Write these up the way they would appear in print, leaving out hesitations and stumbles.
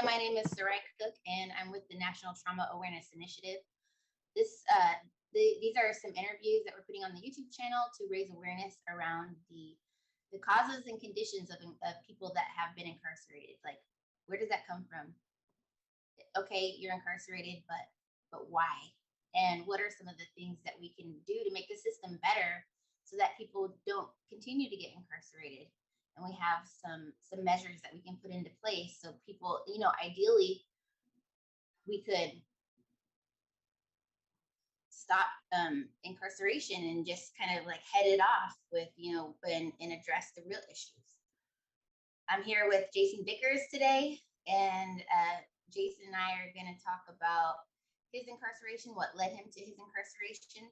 my name is Sarai Cook, and I'm with the National Trauma Awareness Initiative. These are some interviews that we're putting on the YouTube channel to raise awareness around the causes and conditions of people that have been incarcerated. Like, where does that come from? Okay, you're incarcerated, but why? And what are some of the things that we can do to make the system better so that people don't continue to get incarcerated? And we have some measures that we can put into place so people, ideally we could stop incarceration and just kind of like head it off with, and address the real issues. I'm here with Jason Vickers today, and Jason and I are going to talk about his incarceration, what led him to his incarceration,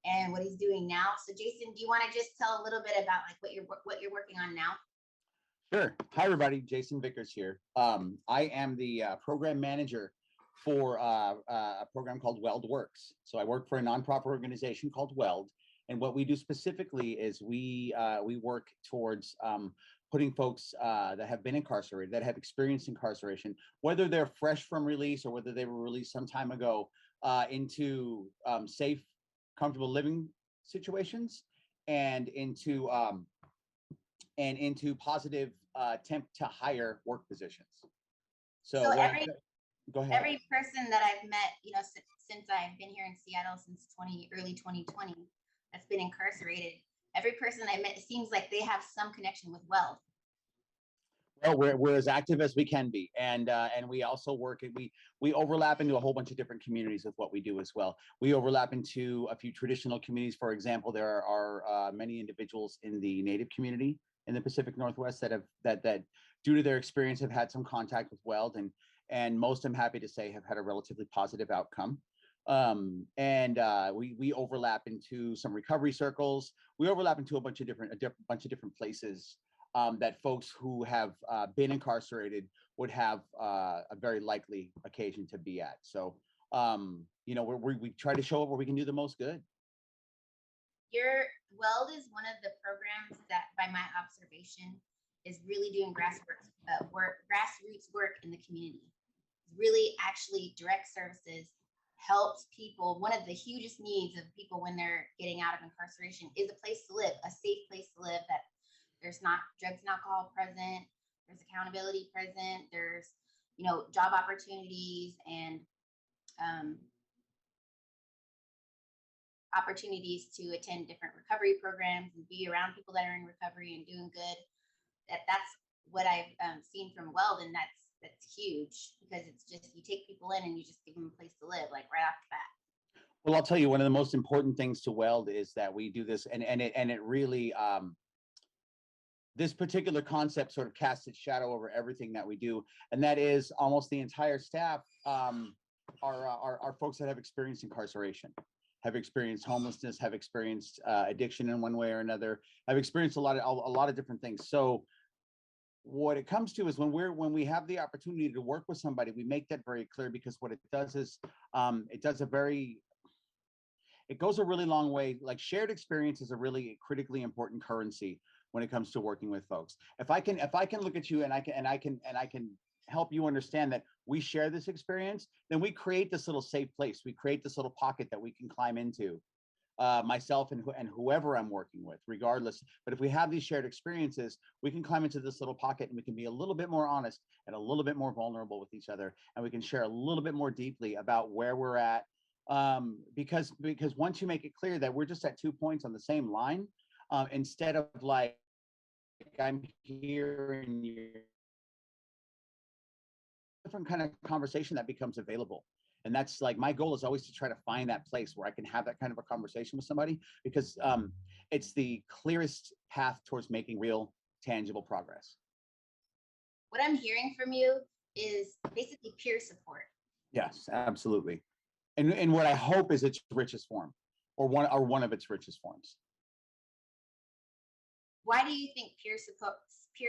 and what he's doing now. So Jason, do you want to just tell a little bit about like what you're working on now? Sure. Hi, everybody. Jason Vickers here. I am the program manager for a program called Weld Works. So I work for a nonprofit organization called Weld. And what we do specifically is we work towards putting folks that have been incarcerated, that have experienced incarceration, whether they're fresh from release or whether they were released some time ago, into safe, comfortable living situations and into positive temp to hire work positions. So go ahead. Every person that I've met, since I've been here in Seattle since early 2020, that's been incarcerated, every person I met, it seems like they have some connection with Weld. Well, we're as active as we can be, and we also work. We overlap into a whole bunch of different communities with what we do as well. We overlap into a few traditional communities. For example, there are many individuals in the Native community in the Pacific Northwest that due to their experience have had some contact with Weld, and most, I'm happy to say, have had a relatively positive outcome. We overlap into some recovery circles. We overlap into a bunch of different places that folks who have been incarcerated would have a very likely occasion to be at. So, we try to show up where we can do the most good. Your Weld is one of the programs that, by my observation, is really doing grassroots work in the community. Really, actually, direct services helps people. One of the hugest needs of people when they're getting out of incarceration is a place to live, a safe place to live that there's not drugs and alcohol present, there's accountability present, there's, job opportunities and opportunities to attend different recovery programs and be around people that are in recovery and doing good. That's what I've seen from Weld, and that's huge, because it's just, you take people in and you just give them a place to live, like right off the bat. Well, I'll tell you, one of the most important things to Weld is that we do this, and it really, this particular concept sort of casts its shadow over everything that we do, and that is almost the entire staff are folks that have experienced incarceration, have experienced homelessness, have experienced addiction in one way or another, have experienced a lot of different things. So what it comes to is when we have the opportunity to work with somebody, we make that very clear, because what it does is it goes a really long way. Like, shared experience is a really critically important currency when it comes to working with folks. If I can look at you and I can help you understand that we share this experience, then we create this little safe place. We create this little pocket that we can climb into, myself and whoever I'm working with, regardless. But if we have these shared experiences, we can climb into this little pocket and we can be a little bit more honest and a little bit more vulnerable with each other, and we can share a little bit more deeply about where we're at. Because once you make it clear that we're just at 2 points on the same line, instead of like, I'm here and you're, different kind of conversation that becomes available. And that's like, my goal is always to try to find that place where I can have that kind of a conversation with somebody, because it's the clearest path towards making real, tangible progress. What I'm hearing from you is basically peer support. Yes, absolutely. And what I hope is its richest form, or one of its richest forms. Why do you think peer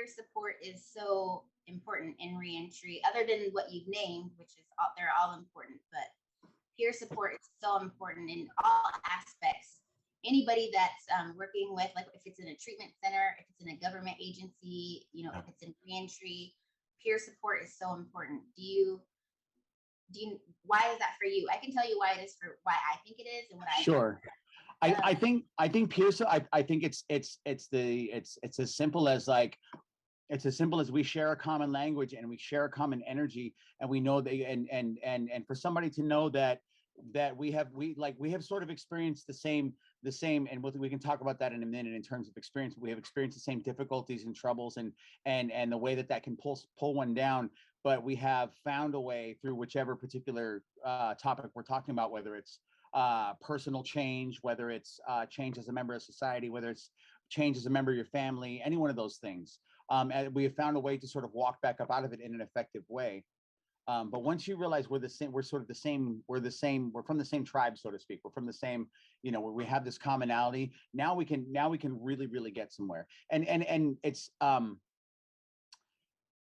support is so important in reentry, other than what you've named, which is they're all important, but peer support is so important in all aspects. Anybody that's working with, like, if it's in a treatment center, if it's in a government agency, if it's in reentry, peer support is so important. Why is that for you? I can tell you why it is for why I think it is and what I Sure. think. I think peer, I think it's as simple as like, it's as simple as we share a common language and we share a common energy, and we know that, and for somebody to know that we have sort of experienced the same, and we can talk about that in a minute in terms of experience. We have experienced the same difficulties and troubles, and the way that can pull one down. But we have found a way through whichever particular topic we're talking about, whether it's personal change, whether it's change as a member of society, whether it's change as a member of your family, any one of those things. And we have found a way to sort of walk back up out of it in an effective way. But once you realize we're the same, we're sort of the same, we're from the same tribe, so to speak. We're from the same, where we have this commonality. Now we can really get somewhere. And it's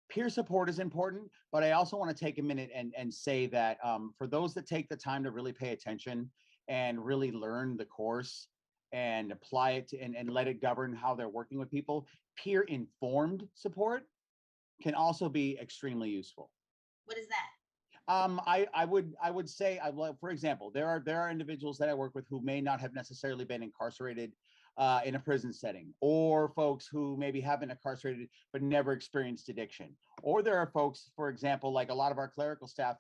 peer support is important, but I also want to take a minute and say that for those that take the time to really pay attention and really learn the course and apply it and let it govern how they're working with people, peer informed support can also be extremely useful. What is that? I would say, for example, there are individuals that I work with who may not have necessarily been incarcerated in a prison setting, or folks who maybe have been incarcerated but never experienced addiction, or there are folks, for example, like a lot of our clerical staff,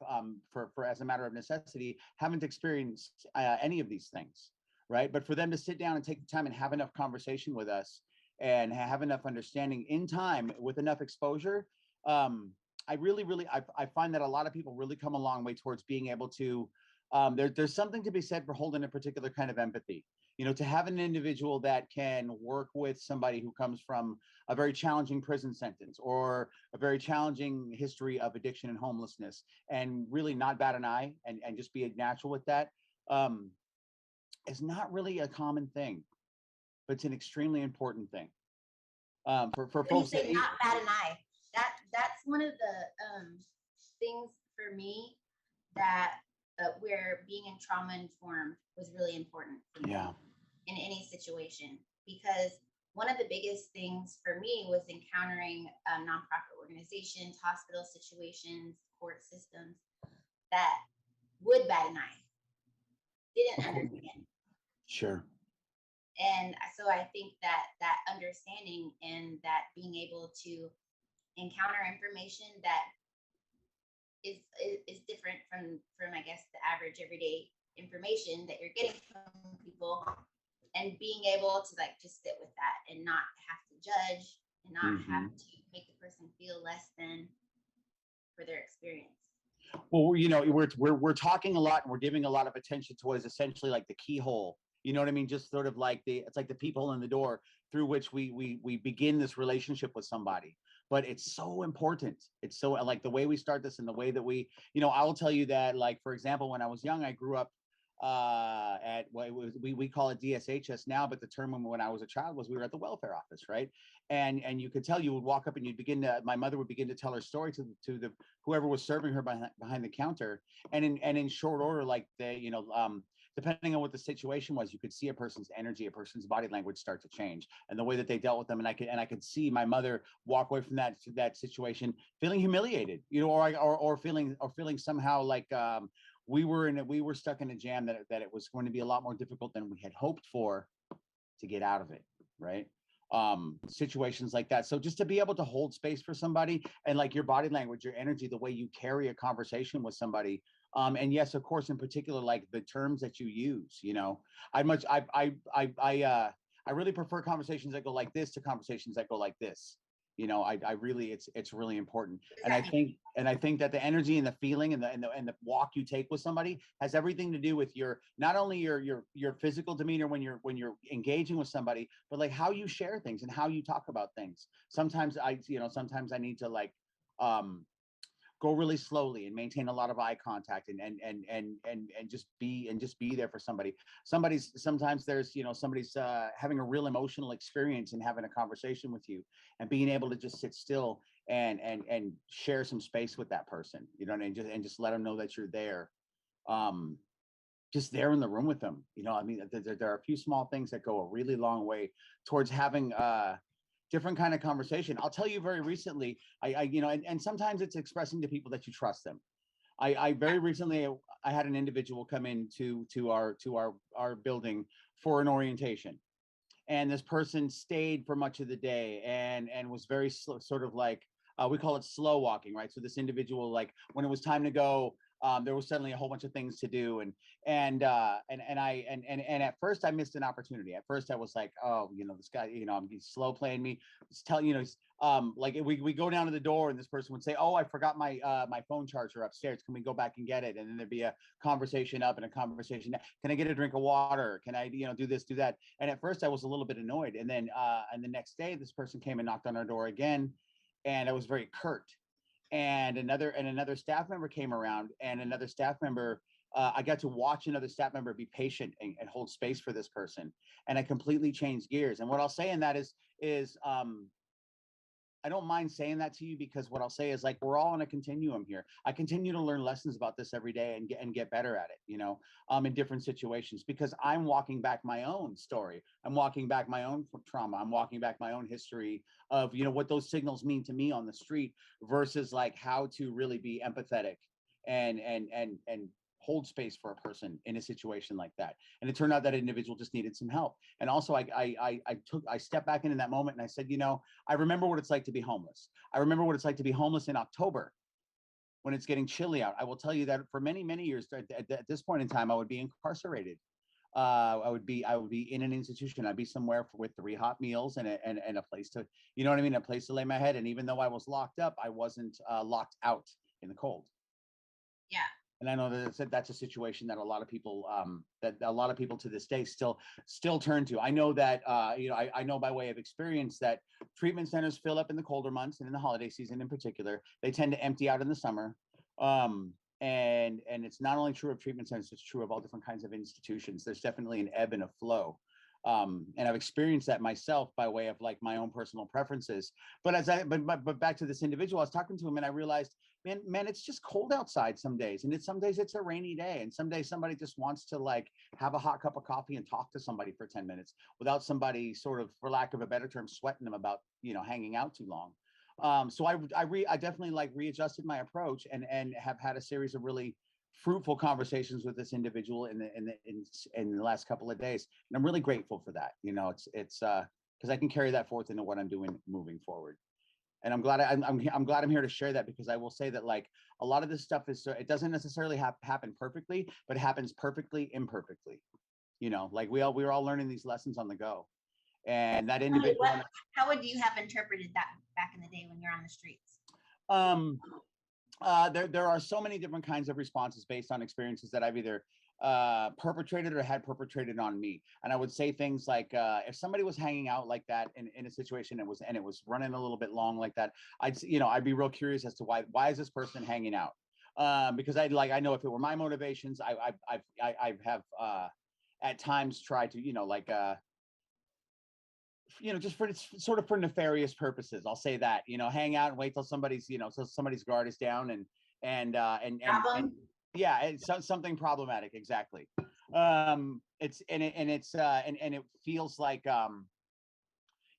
for as a matter of necessity, haven't experienced any of these things, right? But for them to sit down and take the time and have enough conversation with us and have enough understanding in time with enough exposure, I find that a lot of people really come a long way towards being able to, there's something to be said for holding a particular kind of empathy, to have an individual that can work with somebody who comes from a very challenging prison sentence or a very challenging history of addiction and homelessness, and really not bat an eye and just be natural with that, is not really a common thing, but it's an extremely important thing. For when folks you say not bat an eye, that's one of the things for me that where being in trauma informed was really important for me. Yeah. In any situation, because one of the biggest things for me was encountering nonprofit organizations, hospital situations, court systems that would bat an eye, didn't understand. Sure. And so I think that understanding and that being able to encounter information that is different from I guess the average everyday information that you're getting from people, and being able to like just sit with that and not have to judge and not have to make the person feel less than for their experience. Well, we're talking a lot and we're giving a lot of attention to what is essentially like the keyhole. You know what I mean? Just sort of like it's like the peephole in the door through which we begin this relationship with somebody. But it's so important. It's so like the way we start this and the way that I will tell you that, like, for example, when I was young, I grew up at what we call it DSHS now, but the term when I was a child was we were at the welfare office, right? And you could tell, you would walk up and you'd my mother would begin to tell her story to the whoever was serving her behind the counter, and in short order, like depending on what the situation was, you could see a person's energy, a person's body language start to change, and the way that they dealt with them. And I could see my mother walk away from that situation feeling humiliated, or feeling somehow like we were stuck in a jam that it was going to be a lot more difficult than we had hoped for to get out of it, right? Situations like that. So just to be able to hold space for somebody, and like your body language, your energy, the way you carry a conversation with somebody, and yes, of course, in particular, like the terms that you use, I really prefer conversations that go like this to conversations that go like this. I really, it's really important. And I think that the energy and the feeling and the walk you take with somebody has everything to do with not only your physical demeanor when you're engaging with somebody, but like how you share things and how you talk about things. Sometimes I need to like go really slowly and maintain a lot of eye contact and just be there for somebody. Sometimes there's somebody's having a real emotional experience and having a conversation with you, and being able to just sit still and share some space with that person, and just let them know that you're there, just there in the room with them. I mean, there are a few small things that go a really long way towards having different kind of conversation. I'll tell you very recently, and sometimes it's expressing to people that you trust them. I very recently, I had an individual come in to our building for an orientation, and this person stayed for much of the day and was very slow, sort of like, we call it slow walking, right? So this individual, like when it was time to go, there was suddenly a whole bunch of things to do, and at first I missed an opportunity. At first I was like, oh, this guy, he's slow playing me. He's telling, like we go down to the door and this person would say, oh, I forgot my my phone charger upstairs. Can we go back and get it? And then there'd be a conversation up and a conversation down. Can I get a drink of water? Can I, do this, do that? And at first I was a little bit annoyed. And then and the next day this person came and knocked on our door again, and I was very curt. And another staff member came around, and another staff member, I got to watch another staff member be patient and hold space for this person, and I completely changed gears. And what I'll say in that is I don't mind saying that to you, because what I'll say is, like, we're all on a continuum here. I continue to learn lessons about this every day and get better at it, in different situations, because I'm walking back my own story. I'm walking back my own trauma. I'm walking back my own history of, what those signals mean to me on the street, versus like how to really be empathetic and hold space for a person in a situation like that. And it turned out that individual just needed some help. And also I stepped back into that moment and I said, I remember what it's like to be homeless. I remember what it's like to be homeless in October when it's getting chilly out. I will tell you that for many, many years at this point in time, I would be incarcerated. I would be in an institution. I'd be somewhere with 3 hot meals and a place to, you know what I mean? A place to lay my head. And even though I was locked up, I wasn't locked out in the cold. Yeah. And I know that that's a situation that a lot of people to this day still turn to. I know that I know by way of experience that treatment centers fill up in the colder months, and in the holiday season in particular, they tend to empty out in the summer. And it's not only true of treatment centers, it's true of all different kinds of institutions. There's definitely an ebb and a flow. And I've experienced that myself by way of like my own personal preferences. But but back to this individual, I was talking to him and I realized, man, it's just cold outside some days, and some days it's a rainy day, and some days somebody just wants to like have a hot cup of coffee and talk to somebody for 10 minutes without somebody sort of, for lack of a better term, sweating them about hanging out too long. So I definitely like readjusted my approach and have had a series of really fruitful conversations with this individual in the last couple of days, and I'm really grateful for that. It's because I can carry that forth into what I'm doing moving forward. And I'm glad I'm glad I'm here to share that, because I will say that like a lot of this stuff it doesn't necessarily happen perfectly, but it happens perfectly imperfectly. Like we're all learning these lessons on the go. And that individual. How would you have interpreted that back in the day when you're on the streets? There are so many different kinds of responses based on experiences that I've either perpetrated or had perpetrated on me. And I would say things like, if somebody was hanging out like that in a situation and it was running a little bit long like that, I'd be real curious as to why is this person hanging out? Because I know if it were my motivations, I have at times tried to just for sort of for nefarious purposes. I'll say that, hang out and wait till somebody's guard is down and yeah, it's something problematic. Exactly. It feels like,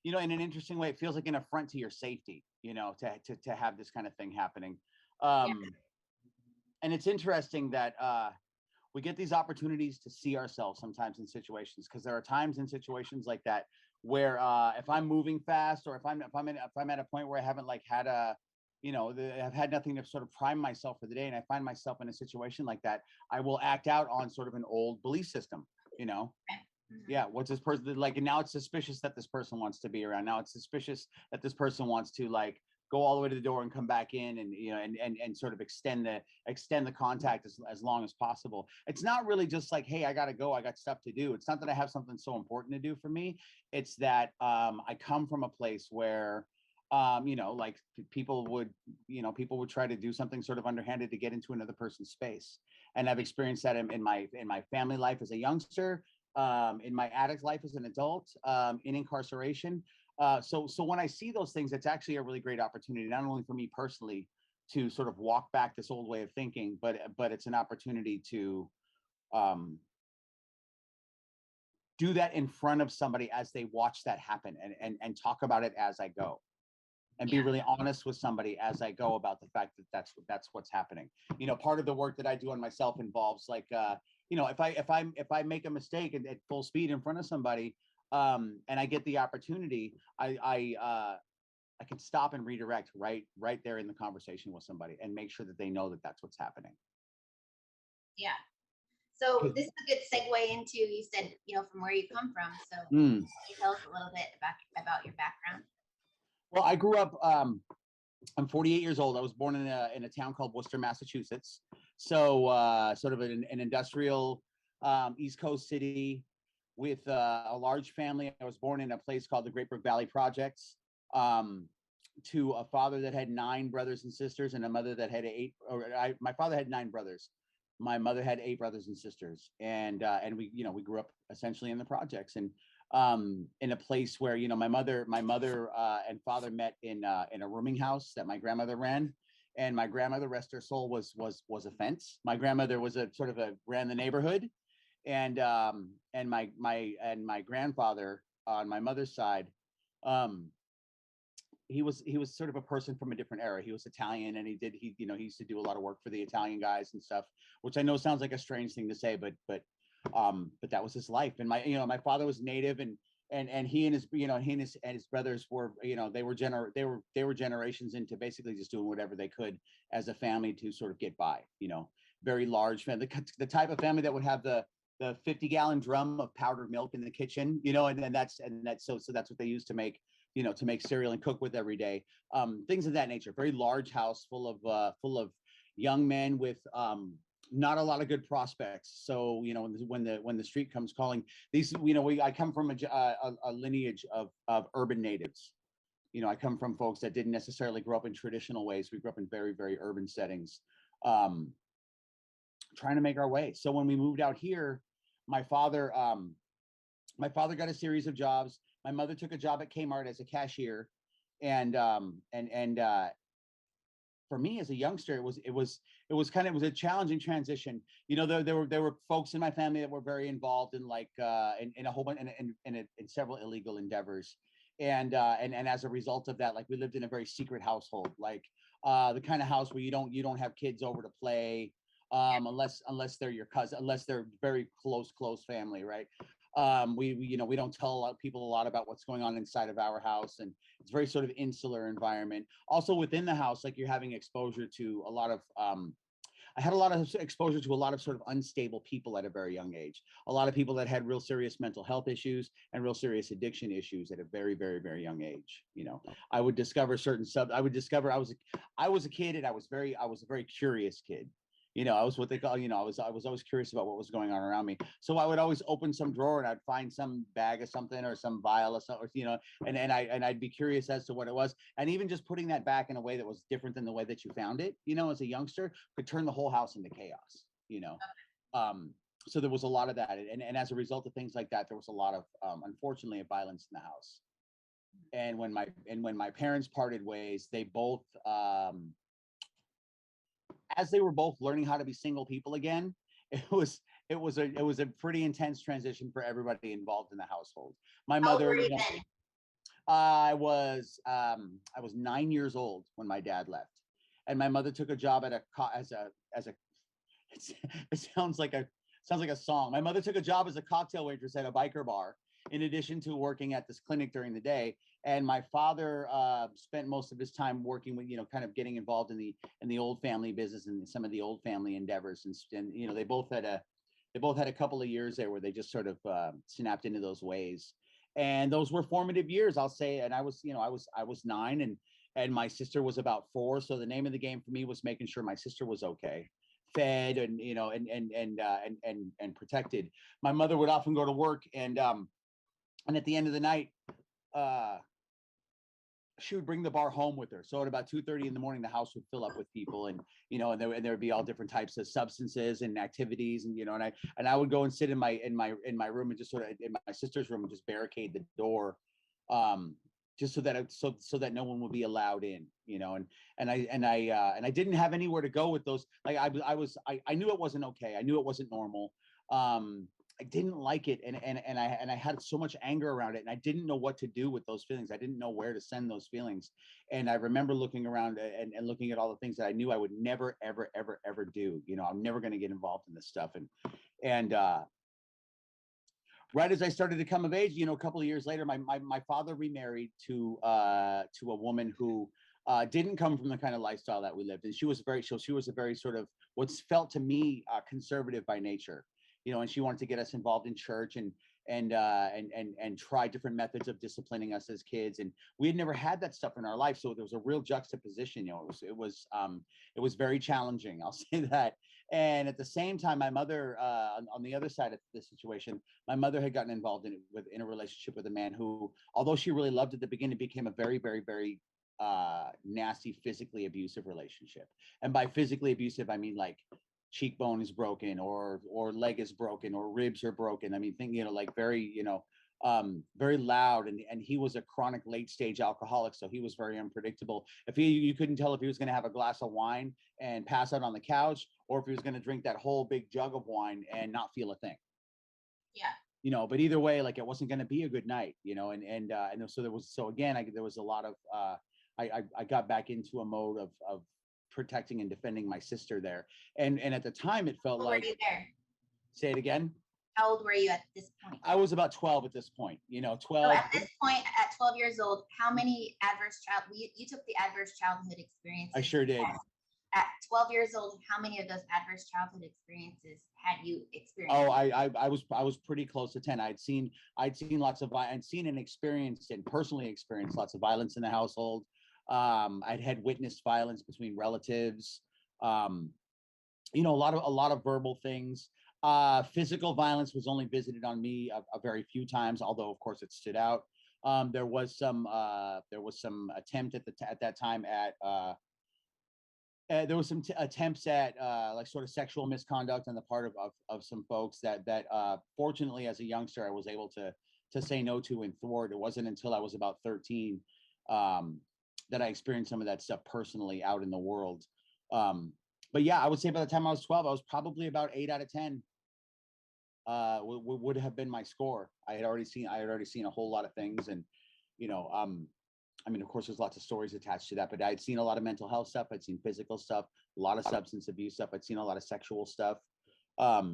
in an interesting way, it feels like an affront to your safety, to have this kind of thing happening. And it's interesting that, we get these opportunities to see ourselves sometimes in situations, because there are times in situations like that where if I'm moving fast, or if I'm at a point where I haven't like had I've had nothing to sort of prime myself for the day, and I find myself in a situation like that, I will act out on sort of an old belief system. Yeah, what's this person like? And now it's suspicious that this person wants to be around. Now it's suspicious that this person wants to like go all the way to the door and come back in, and and sort of extend the contact as long as possible. It's not really just like, hey, I gotta go, I got stuff to do. It's not that I have something so important to do for me. It's that I come from a place where like people would try to do something sort of underhanded to get into another person's space. And I've experienced that in my family life as a youngster, in my addict life as an adult, in incarceration. So when I see those things, it's actually a really great opportunity, not only for me personally to sort of walk back this old way of thinking, but it's an opportunity to do that in front of somebody as they watch that happen, and talk about it as I go, and be Yeah. really honest with somebody as I go about the fact that that's what's happening. Part of the work that I do on myself involves like, if I make a mistake at full speed in front of somebody, and I get the opportunity, I can stop and redirect right there in the conversation with somebody and make sure that they know that that's what's happening. Yeah. So this is a good segue into, you said, from where you come from. So Mm. can you tell us a little bit about your background? Well, I grew up, I'm 48 years old. I was born in a town called Worcester, Massachusetts. So sort of an industrial East Coast city with a large family. I was born in a place called the Great Brook Valley Projects, to a father that had 9 brothers and sisters, and a mother that had 8. My father had 9 brothers. My mother had 8 brothers and sisters, and we grew up essentially in the projects, and in a place where my mother and father met in a rooming house that my grandmother ran, and my grandmother, rest her soul, was a fence. My grandmother was ran the neighborhood, and my grandfather on my mother's side, he was sort of a person from a different era. He was Italian, and he used to do a lot of work for the Italian guys and stuff, which I know sounds like a strange thing to say, but that was his life. And my father was Native, and he and his brothers were, they were generations into basically just doing whatever they could as a family to sort of get by. Very large family, the type of family that would have the 50-gallon drum of powdered milk in the kitchen, and that's so that's what they used to make cereal and cook with every day, things of that nature. Very large house full of young men with not a lot of good prospects. So when the street comes calling, I come from a lineage of urban natives. I come from folks that didn't necessarily grow up in traditional ways. We grew up in very, very urban settings, trying to make our way. So when we moved out here, my father got a series of jobs. My mother took a job at Kmart as a cashier, and for me as a youngster, it was a challenging transition. There were folks in my family that were very involved in in a whole bunch in several illegal endeavors, and as a result of that, we lived in a very secret household, the kind of house where you don't have kids over to play, unless they're your cousin, unless they're very close family, right? We don't tell a lot of people a lot about what's going on inside of our house, and it's very sort of insular environment. Also within the house, you're having exposure to a lot of I had a lot of exposure to a lot of sort of unstable people at a very young age. A lot of people that had real serious mental health issues and real serious addiction issues at a very, very, very young age. I would discover I was a kid, and I was a very curious kid. I was what they call, I was always curious about what was going on around me. So I would always open some drawer and I'd find some bag of something or some vial of something, and I'd be curious as to what it was. And even just putting that back in a way that was different than the way that you found it, as a youngster, could turn the whole house into chaos, So there was a lot of that. And as a result of things like that, there was a lot of, unfortunately, of violence in the house. And when my parents parted ways, they both, as they were both learning how to be single people again, it was a pretty intense transition for everybody involved in the household. My mother, How old were you then? I was 9 years old when my dad left, and my mother took a job at it sounds like a song. My mother took a job as a cocktail waitress at a biker bar, in addition to working at this clinic during the day. And my father spent most of his time working with, kind of getting involved in the old family business and some of the old family endeavors. And they both had a couple of years there where they just sort of snapped into those ways. And those were formative years, I'll say. And I was 9, and my sister was about 4. So the name of the game for me was making sure my sister was okay, fed, and and protected. My mother would often go to work, and at the end of the night, she would bring the bar home with her. So at about 2:30 in the morning, the house would fill up with people, and there would be all different types of substances and activities, and I would go and sit in my room, and just sort of in my sister's room, and just barricade the door, just so that no one would be allowed in, and I didn't have anywhere to go with those. I knew it wasn't okay. I knew it wasn't normal. I didn't like it, and I had so much anger around it, and I didn't know what to do with those feelings. I didn't know where to send those feelings, and I remember looking around and looking at all the things that I knew I would never, ever, ever, ever do. You know, I'm never going to get involved in this stuff, and right as I started to come of age, you know, a couple of years later, my father remarried to a woman who didn't come from the kind of lifestyle that we lived, and she was a very sort of what's felt to me conservative by nature, you know, and she wanted to get us involved in church and try different methods of disciplining us as kids, and we had never had that stuff in our life, so there was a real juxtaposition. You know, it was very challenging. I'll say that. And at the same time, my mother, on the other side of the situation, my mother had gotten involved in a relationship with a man who, although she really loved at the beginning, became a very, very, very nasty, physically abusive relationship. And by physically abusive, I mean like cheekbone is broken or leg is broken or ribs are broken. I mean, you know, like very, you know, very loud, and he was a chronic late stage alcoholic, so he was very unpredictable. If you couldn't tell if he was going to have a glass of wine and pass out on the couch, or if he was going to drink that whole big jug of wine and not feel a thing. Yeah. You know, but either way, like it wasn't going to be a good night, you know, and so there was a lot of I got back into a mode of protecting and defending my sister there, and at the time it felt How old like, were you there? say it again. How old were you at this point? I was about 12 at this point, you know, So 12. at this point, at 12 years old, how many you took the adverse childhood experiences? I sure did. At 12 years old, how many of those adverse childhood experiences had you experienced? Oh, I was pretty close to 10. I'd seen lots of I'd seen and experienced and personally experienced lots of violence in the household. I'd had witnessed violence between relatives. You know, a lot of verbal things. Physical violence was only visited on me a very few times, although of course it stood out. There was some attempt at that time at there was some attempts at like sort of sexual misconduct on the part of some folks that fortunately as a youngster I was able to say no to and thwart. It wasn't until I was about 13 that I experienced some of that stuff personally out in the world. But yeah, I would say by the time I was 12, I was probably about 8 out of 10 would have been my score. I had already seen a whole lot of things, and you know, I mean, of course, there's lots of stories attached to that, but I'd seen a lot of mental health stuff. I'd seen physical stuff, a lot of substance abuse stuff. I'd seen a lot of sexual stuff. So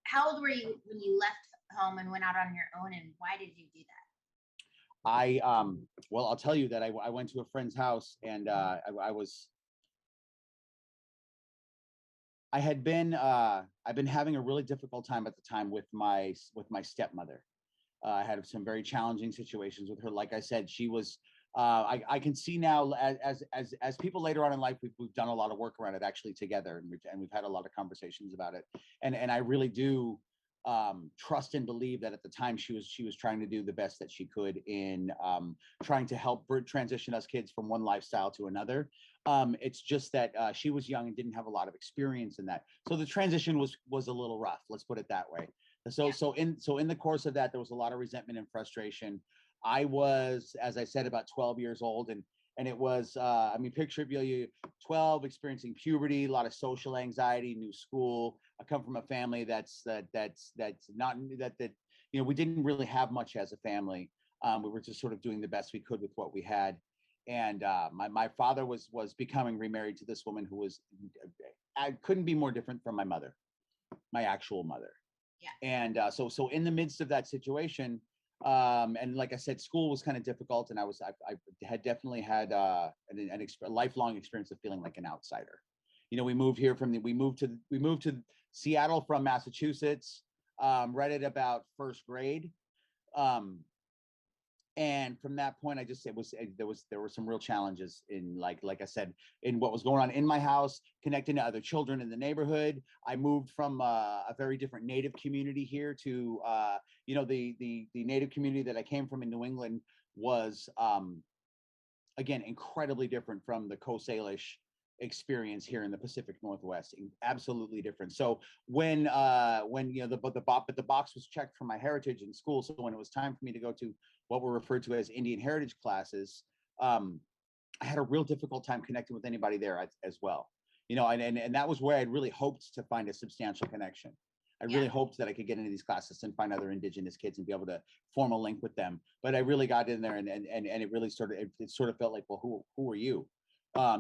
how old were you when you left home and went out on your own, and why did you do that? Well, I'll tell you that I went to a friend's house, and I've been having a really difficult time at the time with my stepmother. I had some very challenging situations with her. Like I said, she was. I can see now as people later on in life, we've done a lot of work around it actually together, and we've had a lot of conversations about it. And I really do trust and believe that at the time she was trying to do the best that she could in trying to help transition us kids from one lifestyle to another. It's just that she was young and didn't have a lot of experience in that, so the transition was a little rough. Let's put it that way. So in the course of that, there was a lot of resentment and frustration. I was, as I said, about 12 years old, and it was I mean, picture you 12, experiencing puberty, a lot of social anxiety, new school. I come from a family that's not that you know, we didn't really have much as a family. We were just sort of doing the best we could with what we had. And my father was becoming remarried to this woman who was I couldn't be more different from my mother, my actual mother. Yeah. And so in the midst of that situation, and like I said, school was kind of difficult, and I had definitely had a lifelong experience of feeling like an outsider. You know, we moved to Seattle from Massachusetts, right at about first grade. And from that point, there were some real challenges in like I said, in what was going on in my house, connecting to other children in the neighborhood. I moved from a very different Native community here to you know, the Native community that I came from in New England was again incredibly different from the Coast Salish experience here in the Pacific Northwest. Absolutely different. So when you know, the box was checked for my heritage in school, so when it was time for me to go to what were referred to as Indian heritage classes, I had a real difficult time connecting with anybody there as well. You know, and that was where I'd really hoped to find a substantial connection. I really hoped that I could get into these classes and find other Indigenous kids and be able to form a link with them. But I really got in there, and it really it sort of felt like, well, who are you?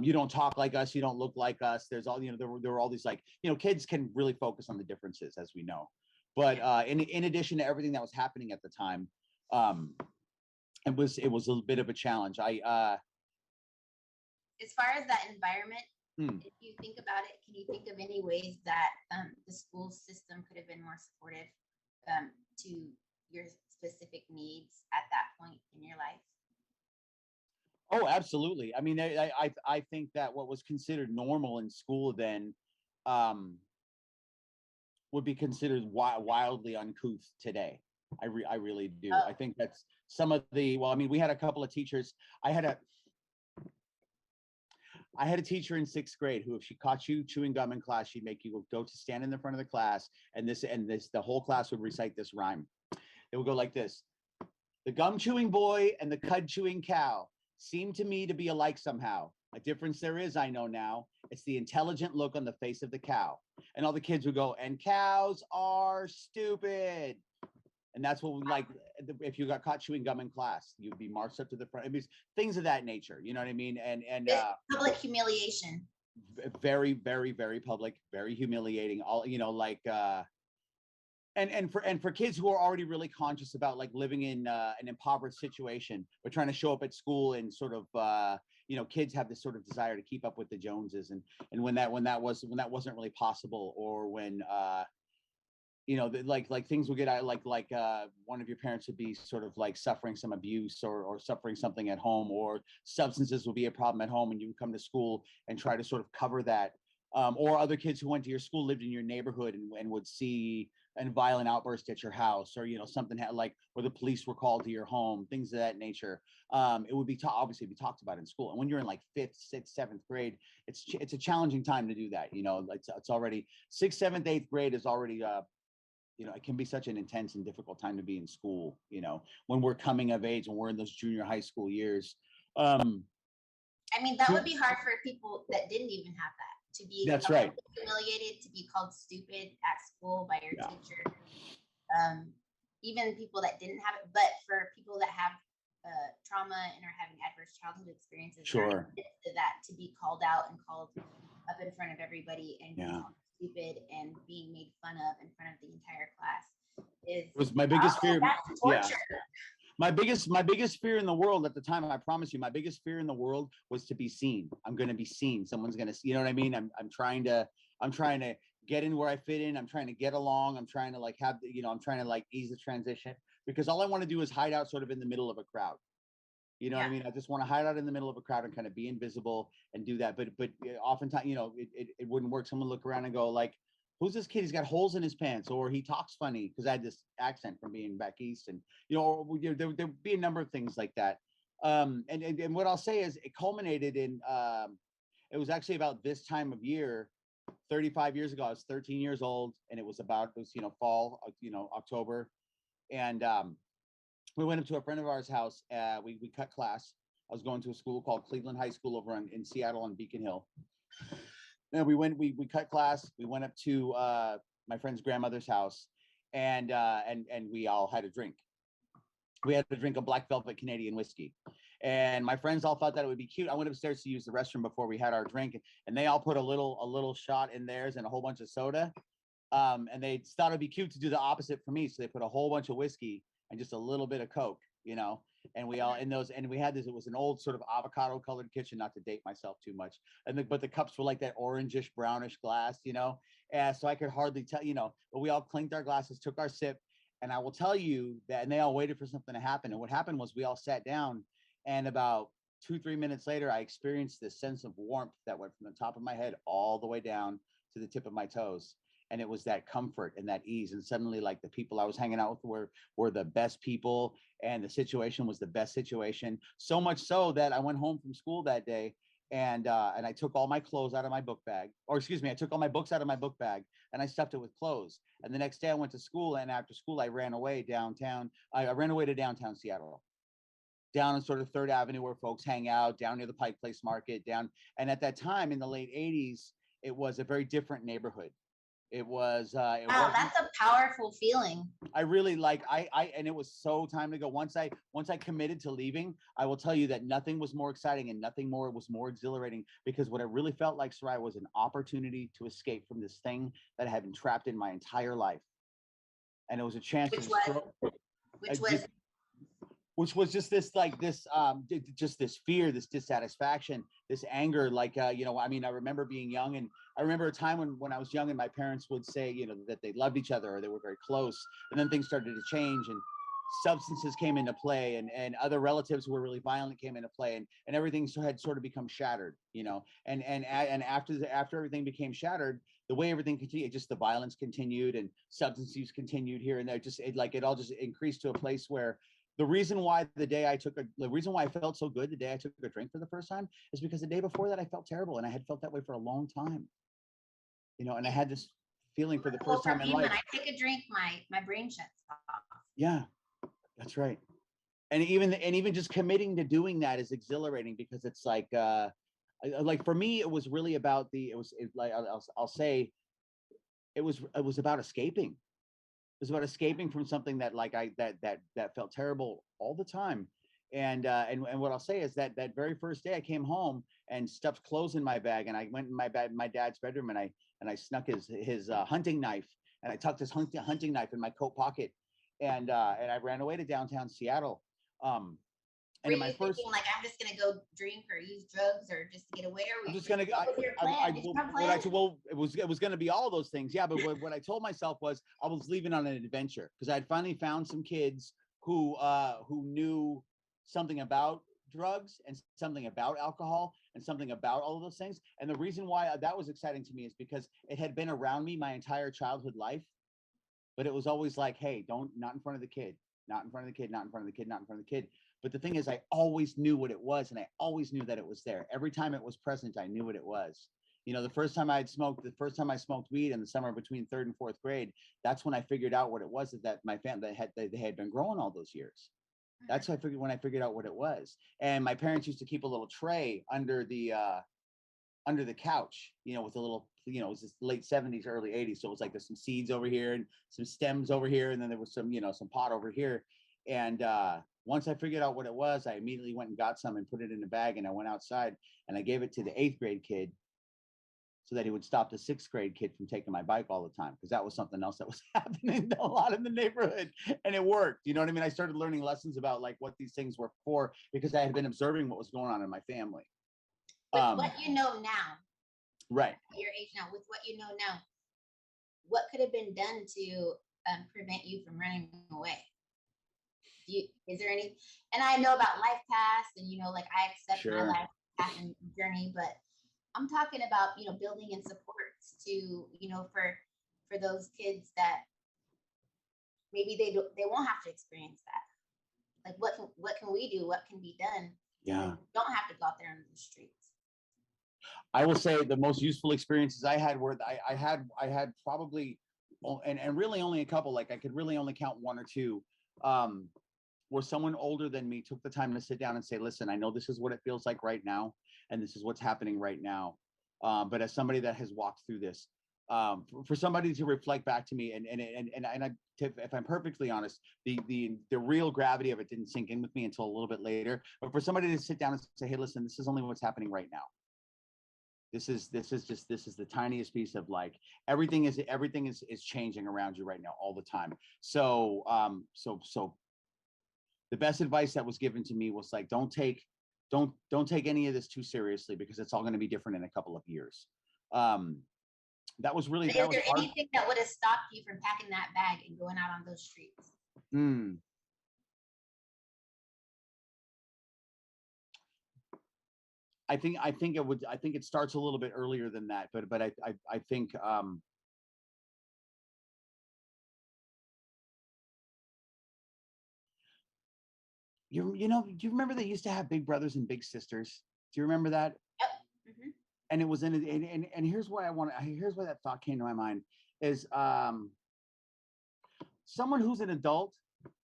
You don't talk like us. You don't look like us. There's all, there were all these, like, kids can really focus on the differences, as we know. But in addition to everything that was happening at the time, it was a little bit of a challenge. As far as that environment, Hmm. if you think about it, can you think of any ways that the school system could have been more supportive to your specific needs at that point in your life? Oh, absolutely. I mean, I think that what was considered normal in school then would be considered wildly uncouth today. I really do. I think that's some of the, well, I mean, we had a couple of teachers. I had a teacher in 6th grade who, if she caught you chewing gum in class, she'd make you go to stand in the front of the class, and the whole class would recite this rhyme. It would go like this: the gum chewing boy and the cud chewing cow seem to me to be alike somehow. A difference there is, I know now. It's the intelligent look on the face of the cow. And all the kids would go, and cows are stupid. And that's what we, like, if you got caught chewing gum in class, you'd be marched up to the front. I mean, things of that nature, you know what I mean? And Public humiliation. very, very, very public, very humiliating. All, like, and for kids who are already really conscious about, like, living in an impoverished situation, but trying to show up at school and sort of kids have this sort of desire to keep up with the Joneses, and when that wasn't really possible, or when like things would get out, like one of your parents would be sort of like suffering some abuse, or suffering something at home, or substances would be a problem at home, and you would come to school and try to sort of cover that. Or other kids who went to your school, lived in your neighborhood, and would see a violent outburst at your house, or something like, or the police were called to your home, things of that nature. It would be obviously be talked about in school. And when you're in like 5th, 6th, 7th grade, it's a challenging time to do that. It's already 6th, 7th, 8th grade is already it can be such an intense and difficult time to be in school, when we're coming of age, when we're in those junior high school years. I mean, that would be hard for people that didn't even have that, to be That's right. humiliated, to be called stupid at school by your teacher. Even people that didn't have it, but for people that have trauma and are having adverse childhood experiences, sure, to be called out and called up in front of everybody and called stupid and being made fun of in front of the entire class was my biggest fear. Torture. My biggest fear in the world at the time, I promise you, my biggest fear in the world was to be seen. I'm going to be seen. Someone's going to see, you know what I mean? I'm trying to get in where I fit in. I'm trying to get along. I'm trying to I'm trying to like ease the transition, because all I want to do is hide out sort of in the middle of a crowd. You know what I mean? I just want to hide out in the middle of a crowd and kind of be invisible and do that. But oftentimes, it wouldn't work. Someone look around and go like, who's this kid? He's got holes in his pants, or he talks funny, because I had this accent from being back east, and there'd be a number of things like that. And what I'll say is, it culminated in it was actually about this time of year, 35 years ago. I was 13 years old, and it was fall, October, and we went up to a friend of ours' house. We cut class. I was going to a school called Cleveland High School over in Seattle on Beacon Hill. And we cut class. We went up to my friend's grandmother's house, and we all had a drink. We had to drink a black velvet Canadian whiskey, and my friends all thought that it would be cute. I went upstairs to use the restroom before we had our drink, and they all put a little shot in theirs and a whole bunch of soda. And they thought it'd be cute to do the opposite for me, so they put a whole bunch of whiskey and just a little bit of Coke, and we all and we had this. It was an old sort of avocado colored kitchen, not to date myself too much. But the cups were like that orangish brownish glass, and so I could hardly tell, but we all clinked our glasses, took our sip, and I will tell you that, and they all waited for something to happen. And what happened was, we all sat down, and about 2-3 minutes later, I experienced this sense of warmth that went from the top of my head all the way down to the tip of my toes. And it was that comfort and that ease. And suddenly, like, the people I was hanging out with were the best people, and the situation was the best situation. So much so that I went home from school that day, and I took all my clothes out of my book bag, or excuse me, I took all my books out of my book bag, and I stuffed it with clothes. And the next day I went to school, and after school I ran away downtown. I ran away to downtown Seattle, down in sort of 3rd Avenue, where folks hang out, down near the Pike Place Market, down. And at that time in the late 80s, it was a very different neighborhood. It was it Wow, wasn't. that's a powerful feeling. I really like and it was so time to go. Once I committed to leaving, I will tell you that nothing was more exciting and nothing more was more exhilarating, because what it really felt like, Sarai, was an opportunity to escape from this thing that had been trapped in my entire life. And it was a chance to Which just was, which was, which was just this like this just this fear, this dissatisfaction, this anger. Like I mean, I remember being young, and I remember a time when I was young and my parents would say, that they loved each other or they were very close, and then things started to change, and substances came into play, and other relatives who were really violent came into play, and everything had sort of become shattered, and after everything became shattered, the way everything continued, just the violence continued and substance use continued here and there. It all just increased to a place where the reason why I felt so good the day I took a drink for the first time is because the day before that I felt terrible, and I had felt that way for a long time, and I had this feeling for the well, first for time in me, life. when I take a drink, my brain shuts off. Yeah, that's right. And even just committing to doing that is exhilarating, because it's like for me it was really about like I'll say it was about escaping. It was about escaping from something that like I that felt terrible all the time. And what I'll say is that very first day I came home and stuffed clothes in my bag, and I went in my dad's bedroom, and I snuck his hunting knife, and I tucked his hunting knife in my coat pocket, and I ran away to downtown Seattle. Were And in you my first thinking like, I'm just gonna go drink or use drugs or just to get away? Or I'm just gonna. what was your plan? Did you have a plan? Well, it was gonna be all those things. Yeah, but what I told myself was I was leaving on an adventure, because I had finally found some kids who knew something about drugs and something about alcohol and something about all of those things. And the reason why that was exciting to me is because it had been around me my entire childhood life, but it was always like, hey, not in front of the kid, not in front of the kid, not in front of the kid, not in front of the kid. But the thing is, I always knew what it was, and I always knew that it was there. Every time it was present, I knew what it was. The first time I smoked weed in the summer between third and fourth grade, that's when I figured out what it was that my family they had been growing all those years. That's when I figured out what it was. And my parents used to keep a little tray under the couch, with a little, it was this late 70s, early 80s. So it was like there's some seeds over here and some stems over here, and then there was some pot over here. And once I figured out what it was, I immediately went and got some and put it in a bag, and I went outside and I gave it to the 8th grade kid so that he would stop the 6th grade kid from taking my bike all the time, because that was something else that was happening a lot in the neighborhood, and it worked. You know what I mean? I started learning lessons about like what these things were for, because I had been observing what was going on in my family. With what you know now, Right. at your age now, with what you know now, what could have been done to prevent you from running away? Is there any? And I know about life paths, and like I accept my Sure. life path and journey, but I'm talking about building in supports to for those kids that maybe they won't have to experience that. Like what can we do? What can be done? Yeah. Don't have to go out there on the streets. I will say the most useful experiences I had were I had probably, and really only a couple. Like I could really only count one or two, where someone older than me took the time to sit down and say, listen, I know this is what it feels like right now, and this is what's happening right now. But as somebody that has walked through this, for somebody to reflect back to me, if I'm perfectly honest, the real gravity of it didn't sink in with me until a little bit later. But for somebody to sit down and say, hey, listen, this is only what's happening right now. This is the tiniest piece of like everything is changing around you right now all the time. So the best advice that was given to me was like, don't take any of this too seriously, because it's all going to be different in a couple of years. That was really, Is that was there hard. anything that would have stopped you from packing that bag and going out on those streets? I think it starts a little bit earlier than that, but I think do you remember they used to have big brothers and big sisters? Do you remember that? Yep. Mm-hmm. And it was and here's why that thought came to my mind is someone who's an adult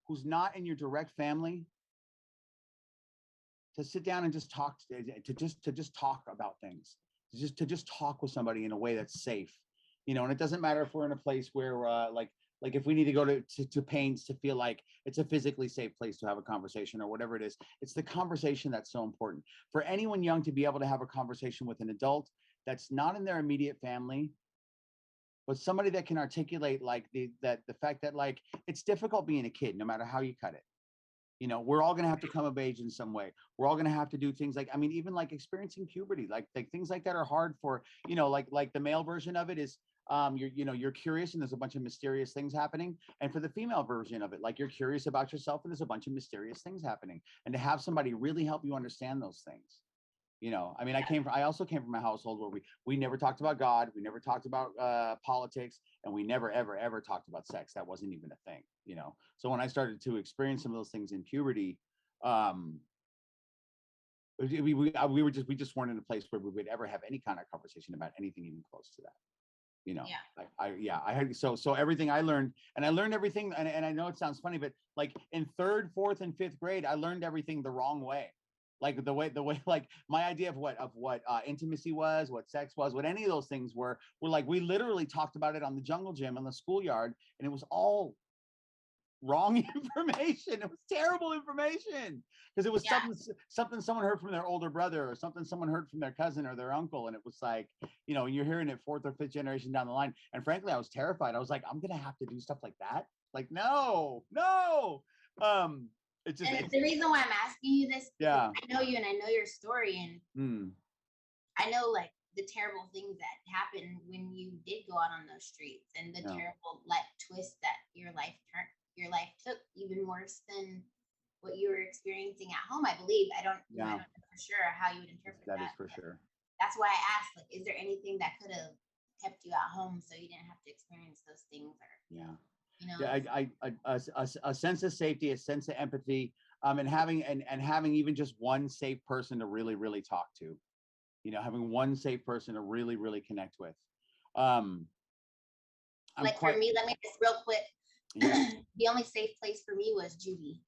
who's not in your direct family, to sit down and just talk to just talk about things, to just talk with somebody in a way that's safe, you know, and it doesn't matter if we're in a place where like if we need to go to pains to feel like it's a physically safe place to have a conversation or whatever it is, it's the conversation that's so important for anyone young to be able to have a conversation with an adult that's not in their immediate family, but somebody that can articulate like the fact that like it's difficult being a kid no matter how you cut it. You know, we're all going to have to come of age in some way. We're all going to have to do things like, I mean, even like experiencing puberty, like things like that are hard for, you know, like the male version of it is you're curious and there's a bunch of mysterious things happening. And for the female version of it, like you're curious about yourself and there's a bunch of mysterious things happening. And to have somebody really help you understand those things. You know, I mean, I also came from a household where we never talked about God, we never talked about politics, and we never ever talked about sex. That wasn't even a thing, you know. So when I started to experience some of those things in puberty, we just weren't in a place where we would ever have any kind of conversation about anything even close to that. You know, I had so everything I learned, and I learned everything, and I know it sounds funny, but like in third, fourth, and fifth grade, I learned everything the wrong way. Like the way like my idea of what intimacy was, what sex was, what any of those things were like we literally talked about it on the jungle gym in the schoolyard, and it was all wrong information. It was terrible information because it was something someone heard from their older brother or something someone heard from their cousin or their uncle, and it was like, you know, you're hearing it fourth or fifth generation down the line. And frankly, I was terrified. I was like, I'm gonna have to do stuff like that. Like, no. It's just and the reason why I'm asking you this, yeah, I know you and I know your story, and I know like the terrible things that happened when you did go out on those streets, and the terrible like twist that your life took, even worse than what you were experiencing at home. I believe I don't know for sure how you would interpret that. That is for sure. That's why I asked, like, is there anything that could have kept you at home so you didn't have to experience those things? Or you know, a sense of safety, a sense of empathy, and having even just one safe person to really talk to, you know, having one safe person to really connect with. For me, let me just real quick. The only safe place for me was juvie.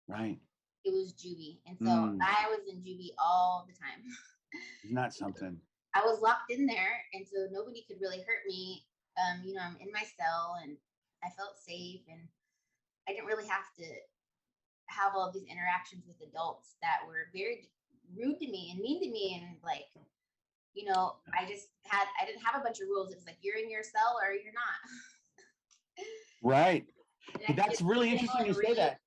Right. It was juvie, and so I was in juvie all the time. Isn't that something? I was locked in there, and so nobody could really hurt me. You know, I'm in my cell, and I felt safe, and I didn't really have to have all these interactions with adults that were very rude to me and mean to me, and like, you know, I didn't have a bunch of rules. It was like, you're in your cell or you're not. Right. That's really interesting you say that.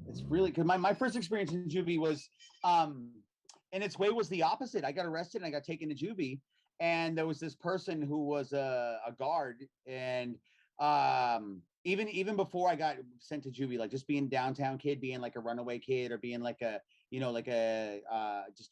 It's really because my first experience in juvie was in its way was the opposite. I got arrested and I got taken to juvie, and there was this person who was a guard, and even before I got sent to juvie, like just being downtown kid, being like a runaway kid, or being like a, you know, like a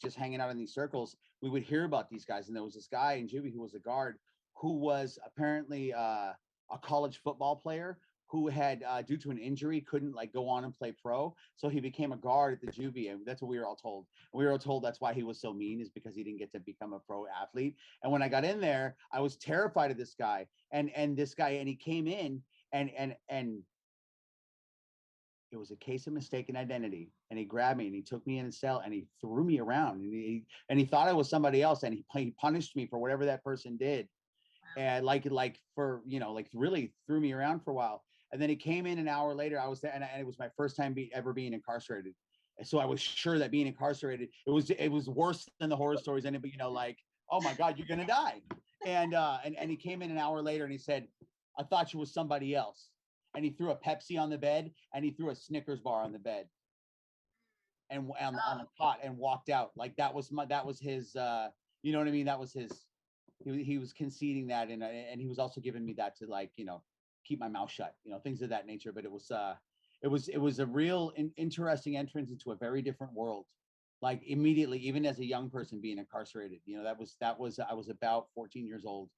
just hanging out in these circles, we would hear about these guys. And there was this guy in juvie who was a guard, who was apparently a college football player who had due to an injury couldn't like go on and play pro, so he became a guard at the juvie, and that's what we were all told. We were all told that's why he was so mean, is because he didn't get to become a pro athlete. And when I got in there, I was terrified of this guy, and he came in, and it was a case of mistaken identity, and he grabbed me and he took me in a cell and he threw me around, and he thought I was somebody else, and he punished me for whatever that person did. And like for, you know, like really threw me around for a while. And then he came in an hour later. I was there, and it was my first time ever being incarcerated. And so I was sure that being incarcerated, it was worse than the horror stories. Anybody, you know, like, oh my God, you're gonna die. And he came in an hour later and he said, I thought you was somebody else. And he threw a Pepsi on the bed, and he threw a Snickers bar on the bed, and on a cot, and walked out. Like that was his. You know what I mean? That was his. He was conceding that, and he was also giving me that to, like, you know, keep my mouth shut, you know, things of that nature. But it was a real interesting entrance into a very different world. Like immediately, even as a young person being incarcerated, you know, that was I was about 14 years old,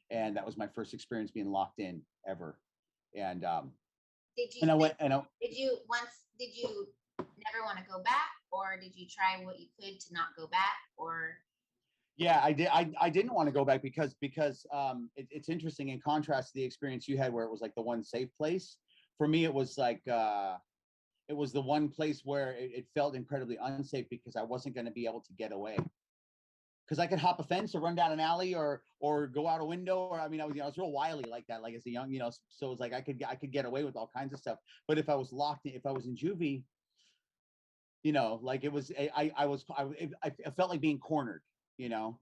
and that was my first experience being locked in ever. And did you never want to go back, or did you try what you could to not go back? Or yeah, I did. I didn't want to go back because it's interesting, in contrast to the experience you had where it was like the one safe place. For me, it was like it was the one place where it felt incredibly unsafe because I wasn't going to be able to get away. because I could hop a fence or run down an alley or go out a window. Or I mean, I was real wily like that, like as a young, so it's like I could get away with all kinds of stuff. But if I was if I was in juvie, like it was, I felt like being cornered, But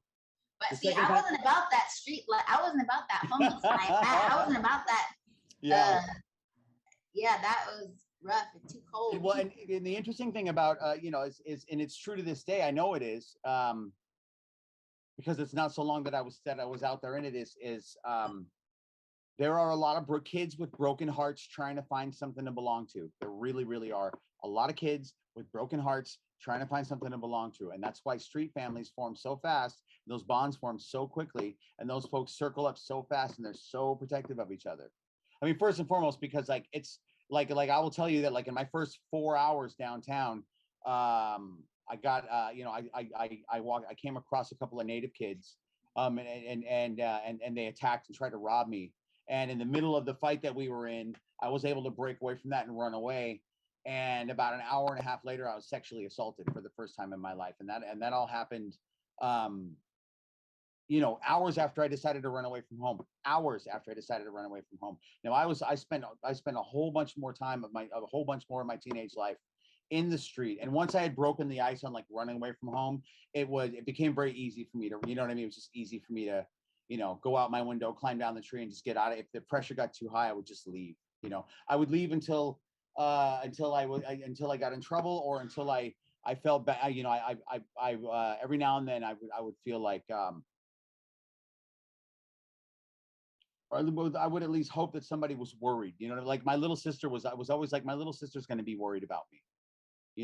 see, I wasn't about that street. Like I wasn't about that homeless life. I wasn't about that. Yeah. Yeah, that was rough and too cold. Well, and the interesting thing about, is, and it's true to this day, I know it is, because it's not so long that I was out there in it, is there are a lot of kids with broken hearts trying to find something to belong to. There really, really are a lot of kids with broken hearts trying to find something to belong to. And that's why street families form so fast. Those bonds form so quickly. And those folks circle up so fast and they're so protective of each other. I mean, first and foremost, because like, it's like I will tell you that like in my first 4 hours downtown, I got, I came across a couple of Native kids, and they attacked and tried to rob me. And in the middle of the fight that we were in, I was able to break away from that and run away. And about an hour and a half later, I was sexually assaulted for the first time in my life. And that all happened, hours after I decided to run away from home. Hours after I decided to run away from home. Now I spent a whole bunch more of my teenage life in the street. And once I had broken the ice on like running away from home, it became very easy for me to, you know what I mean? It was just easy for me to, go out my window, climb down the tree and just get out of it. If the pressure got too high, I would just leave. I would leave until I got in trouble or until I felt bad. Every now and then I would feel like, or I would at least hope that somebody was worried, like my little sister I was always like, my little sister's going to be worried about me.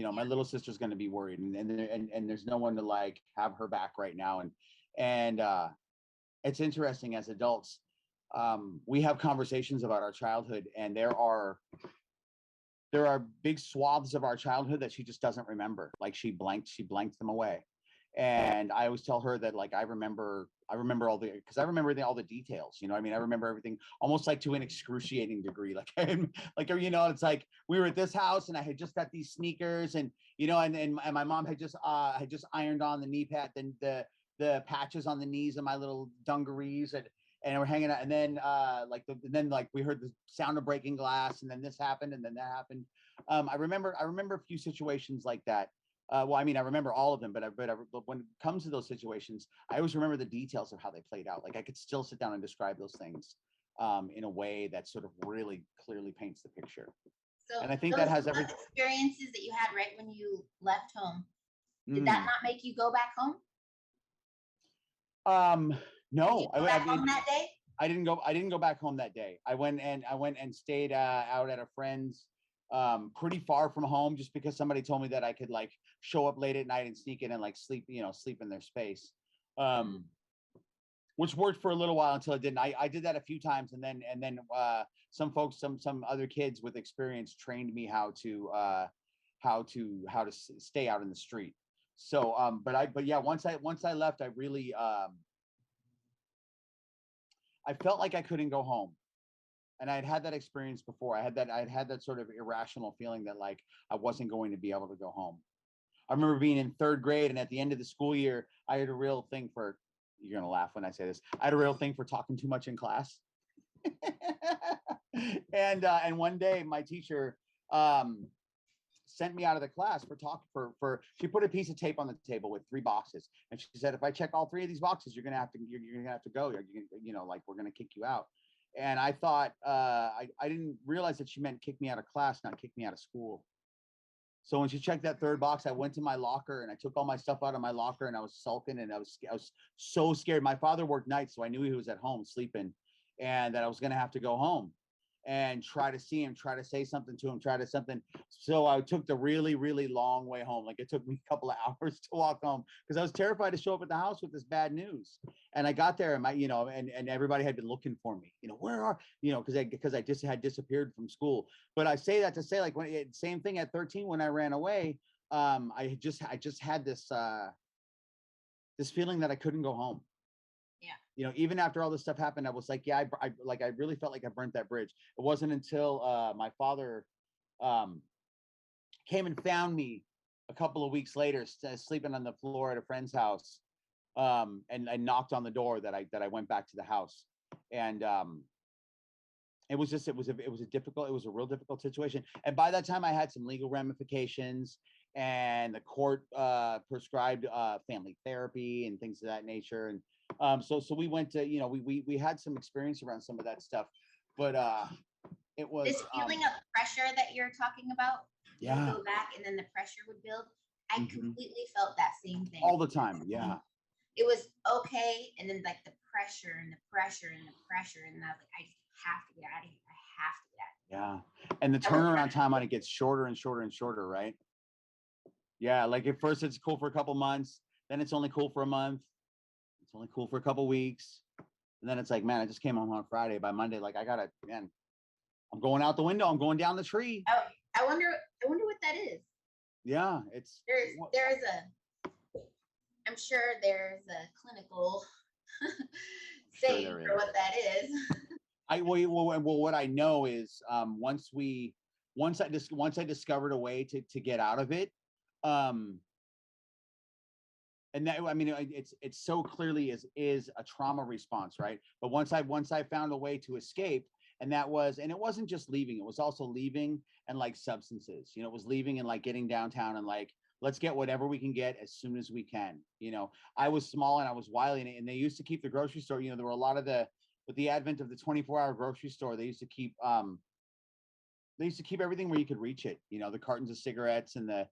My little sister's going to be worried and there's no one to like have her back right now. And it's interesting as adults, we have conversations about our childhood and there are big swaths of our childhood that she just doesn't remember. Like she blanked them away. And I always tell her that like I remember all the, because I remember all the details. I mean, I remember everything almost like to an excruciating degree. Like it's like we were at this house and I had just got these sneakers and and my mom had just ironed on the knee pad, then the patches on the knees of my little dungarees and we're hanging out. And then we heard the sound of breaking glass and then this happened and then that happened. I remember a few situations like that. Well, I mean, I remember all of them, but when it comes to those situations, I always remember the details of how they played out. Like I could still sit down and describe those things in a way that sort of really clearly paints the picture. So, and I think that has everything. Experiences that you had right when you left home, did that not make you go back home? No, I home that day? I didn't go back home that day. I went and stayed out at a friend's, pretty far from home, just because somebody told me that I could like show up late at night and sneak in and like sleep in their space, which worked for a little while until it didn't. I did that a few times, and then some folks, some other kids with experience trained me how to stay out in the street. So, but yeah, once I left, I really, I felt like I couldn't go home. And I'd had that experience before. I'd had that sort of irrational feeling that like I wasn't going to be able to go home. I remember being in third grade, and at the end of the school year, I had a real thing for, you're gonna laugh when I say this, I had a real thing for talking too much in class. And one day my teacher sent me out of the class for she put a piece of tape on the table with 3 boxes, and she said, if I check all 3 of these boxes, you're gonna have to go. Like we're gonna kick you out. And I thought, I didn't realize that she meant kick me out of class, not kick me out of school. So when she checked that 3rd box, I went to my locker and I took all my stuff out of my locker and I was sulking and I was so scared. My father worked nights, so I knew he was at home sleeping and that I was going to have to go home and try to see him, try to say something to him, So I took the really, really long way home. Like it took me a couple of hours to walk home because I was terrified to show up at the house with this bad news. And I got there and and everybody had been looking for me, where are, because I just had disappeared from school. But I say that to say like same thing at 13, when I ran away, I just had this feeling that I couldn't go home. Yeah. Even after all this stuff happened, I was like, yeah, I really felt like I burnt that bridge. It wasn't until my father came and found me a couple of weeks later, sleeping on the floor at a friend's house, and I knocked on the door that I went back to the house. And it was just, it was a real difficult situation. And by that time I had some legal ramifications, and the court prescribed family therapy and things of that nature. And so we went to, we had some experience around some of that stuff. But it was This feeling of pressure that you're talking about, you would yeah. go back and then the pressure would build. I Mhm. completely felt that same thing. All the time. Yeah. It was okay, and then like the pressure and the pressure and the pressure, and I was like, I just have to get out of here. I have to get out of here. Yeah. And the turnaround time on it gets shorter and shorter and shorter, right? Yeah. Like at first it's cool for a couple months, then it's only cool for a month, it's only cool for a couple weeks. And then it's like, man, I just came home on Friday. By Monday, like man, I'm going out the window. I'm going down the tree. I wonder what that is. Yeah. There's I'm sure there's a clinical saying for what that is. What I know is once I discovered a way to get out of it, and that, I mean, it's so clearly is a trauma response, right? But once I found a way to escape, and it wasn't just leaving, it was also leaving and like substances, it was leaving and like getting downtown and like, let's get whatever we can get as soon as we can. I was small and I was wily, and they used to keep the grocery store, there were a lot of with the advent of the 24-hour grocery store, they used to keep everything where you could reach it, the cartons of cigarettes and the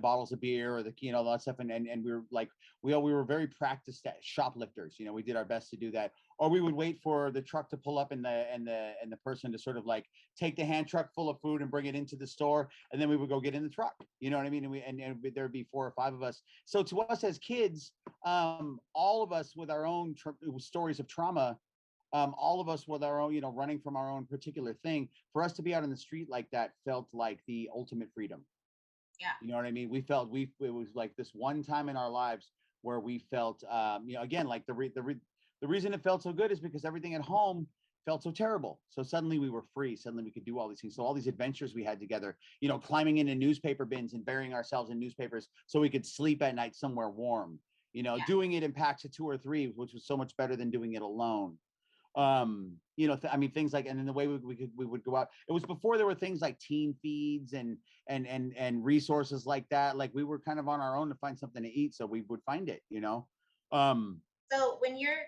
bottles of beer, or all that stuff. And we were like, we were very practiced at shoplifters. We did our best to do that. Or we would wait for the truck to pull up and the person to sort of like take the hand truck full of food and bring it into the store, and then we would go get in the truck. You know what I mean? And there'd be 4 or 5 of us. So to us as kids, all of us with our own stories of trauma, all of us with our own, running from our own particular thing, for us to be out in the street like that felt like the ultimate freedom. Yeah. You know what I mean? It was like this one time in our lives where we felt, again, like the reason it felt so good is because everything at home felt so terrible. So suddenly we were free. Suddenly we could do all these things. So all these adventures we had together, climbing into newspaper bins and burying ourselves in newspapers so we could sleep at night somewhere warm, doing it in packs of 2 or 3, which was so much better than doing it alone. I mean, things like, and then the way we would go out, it was before there were things like teen feeds and resources like that. Like we were kind of on our own to find something to eat, so we would find it. So when you're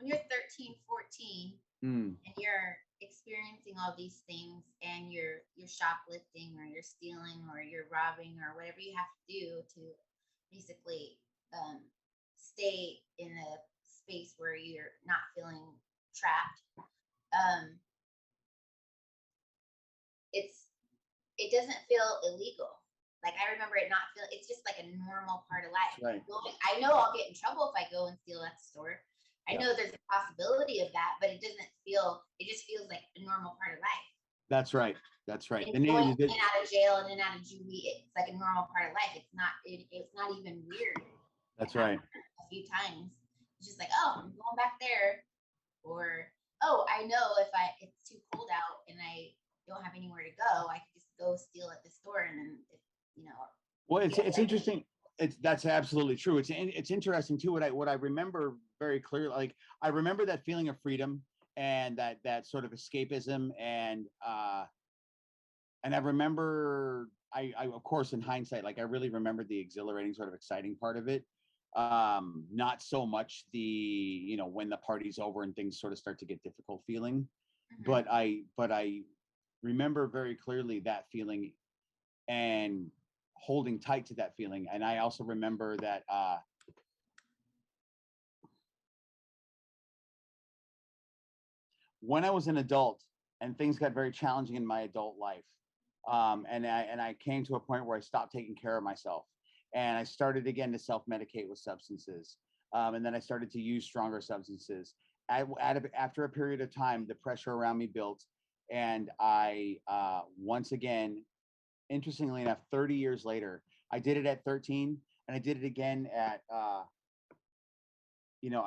13, 14, and you're experiencing all these things, and you're shoplifting, or you're stealing, or you're robbing, or whatever you have to do to basically stay in a space where you're not feeling trapped, it doesn't feel illegal. Like I remember it not feel, it's just like a normal part of life. Right. I know I'll get in trouble if I go and steal at the store. I know there's a possibility of that, but it just feels like a normal part of life. That's right. And going in and out of jail and in and out of juvie, it's like a normal part of life. It's not even weird. That's right. A few times it's just like, oh, I'm going back there. Or, oh, I know if it's too cold out and I don't have anywhere to go, I can just go steal at the store, and then Well, it's interesting. That's absolutely true. It's interesting too. What I remember very clearly, like I remember that feeling of freedom and that sort of escapism, and I remember I of course in hindsight, like I really remembered the exhilarating, sort of exciting part of it. Not so much the when the party's over and things sort of start to get difficult feeling. But I remember very clearly that feeling and holding tight to that feeling. And I also remember that when I was an adult and things got very challenging in my adult life, and I came to a point where I stopped taking care of myself, and I started again to self-medicate with substances, and then I started to use stronger substances. After a period of time, the pressure around me built, and I once again, interestingly enough, 30 years later, I did it at 13, and I did it again at I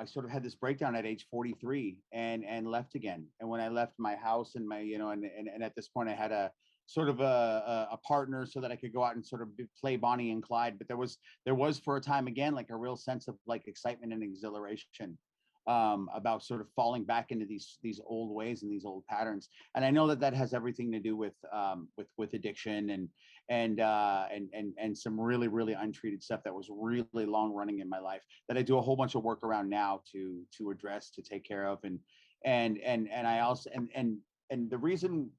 sort of had this breakdown at age 43 and left again. And when I left my house and my, and at this point I had sort of a partner so that I could go out and sort of play Bonnie and Clyde. But there was for a time again like a real sense of like excitement and exhilaration about sort of falling back into these old ways and these old patterns. And I know that that has everything to do with addiction and some really untreated stuff that was really long running in my life that I do a whole bunch of work around now to address, to take care of. And I also and the reason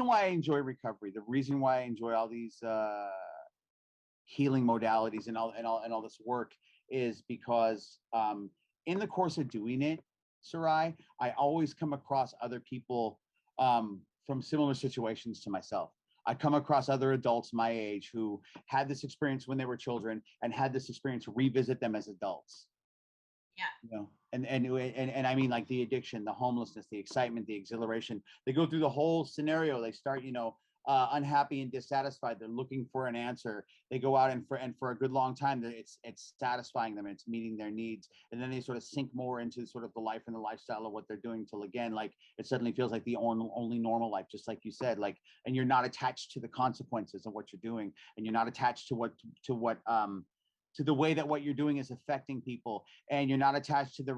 why I enjoy recovery, the reason why I enjoy all these healing modalities and all this work is because in the course of doing it, Sarai, I always come across other people from similar situations to myself. I come across other adults my age who had this experience when they were children and had this experience revisit them as adults. Yeah. You know, and I mean like the addiction, the homelessness, the excitement, the exhilaration. They go through the whole scenario. They start, unhappy and dissatisfied. They're looking for an answer. They go out and for a good long time, it's satisfying them. It's meeting their needs, and then they sort of sink more into sort of the life and the lifestyle of what they're doing till again, like it suddenly feels like the only normal life, just like you said, like, and you're not attached to the consequences of what you're doing, and you're not attached to what to the way that what you're doing is affecting people, and you're not attached to the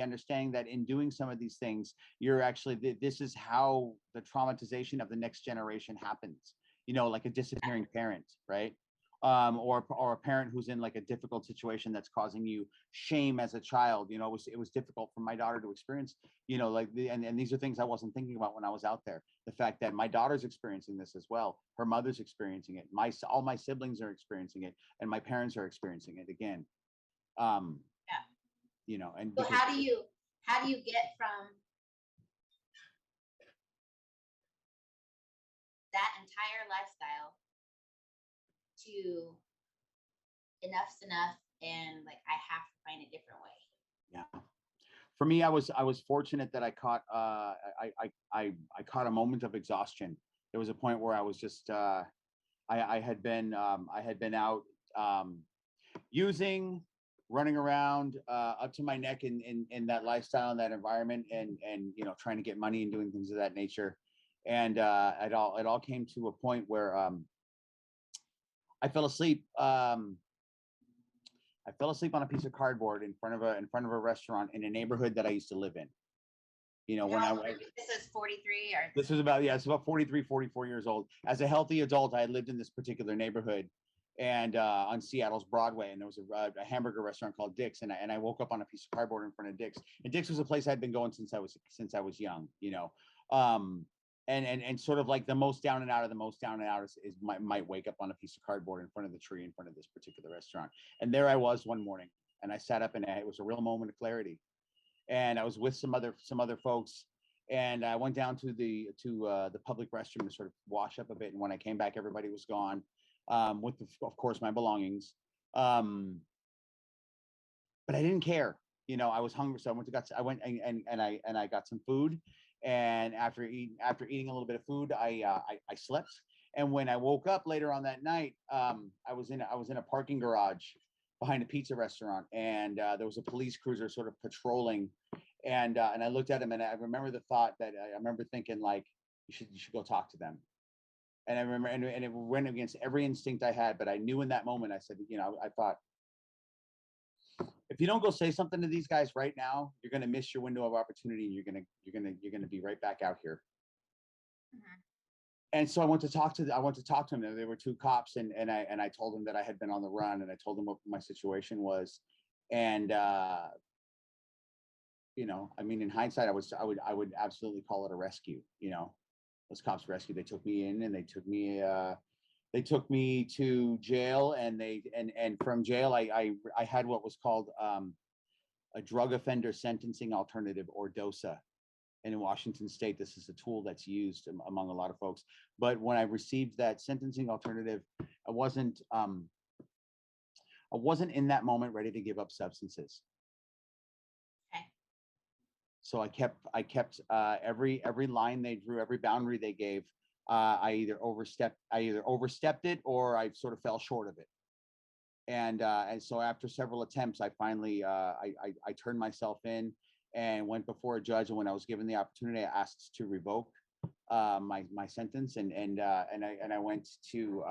understanding that in doing some of these things, you're actually this is how the traumatization of the next generation happens, like a disappearing parent, right? Or a parent who's in like a difficult situation that's causing you shame as a child. It was difficult for my daughter to experience, and these are things I wasn't thinking about when I was out there. The fact that my daughter's experiencing this as well, her mother's experiencing it, all my siblings are experiencing it, and my parents are experiencing it again. Yeah. And so how do you get from that entire lifestyle to enough's enough and like I have to find a different way? Yeah. For me, I was fortunate that I caught I caught a moment of exhaustion. There was a point where I was just I had been out using, running around up to my neck in that lifestyle and that environment, and trying to get money and doing things of that nature. And it all came to a point where I fell asleep. I fell asleep on a piece of cardboard in front of a restaurant in a neighborhood that I used to live in. This is 43 or this was it's about 43, 44 years old. As a healthy adult, I had lived in this particular neighborhood and on Seattle's Broadway, and there was a hamburger restaurant called Dick's, and I woke up on a piece of cardboard in front of Dick's. And Dick's was a place I'd been going since I was young, and sort of like the most down and out of the most down and out is might wake up on a piece of cardboard in front of the tree in front of this particular restaurant. And there I was one morning, and I sat up, and it was a real moment of clarity. And I was with some other folks, and I went down to the public restroom to sort of wash up a bit. And when I came back, everybody was gone, with of course my belongings. But I didn't care. I was hungry, so I went and I got some food. And after eating a little bit of food, I slept. And when I woke up later on that night, I was in a parking garage behind a pizza restaurant, and there was a police cruiser sort of patrolling. And I looked at him, and I remember the thought that I remember thinking, like, you should go talk to them. And I remember, and it went against every instinct I had, but I knew in that moment, I said, I thought, if you don't go say something to these guys right now, you're going to miss your window of opportunity, and you're going to be right back out here. Mm-hmm. And so I went to talk to them. There were two cops, and I told them that I had been on the run, and I told them what my situation was. And I mean, in hindsight, I would absolutely call it a rescue. Those cops rescued. They took me in, and they took me to jail, and from jail I had what was called a drug offender sentencing alternative, or DOSA. And in Washington State, this is a tool that's used among a lot of folks. But when I received that sentencing alternative, I wasn't in that moment ready to give up substances. Okay. So I kept every line they drew, every boundary they gave. I either overstepped it, or I sort of fell short of it. And so after several attempts, I finally I turned myself in and went before a judge. And when I was given the opportunity, I asked to revoke my sentence, and I went to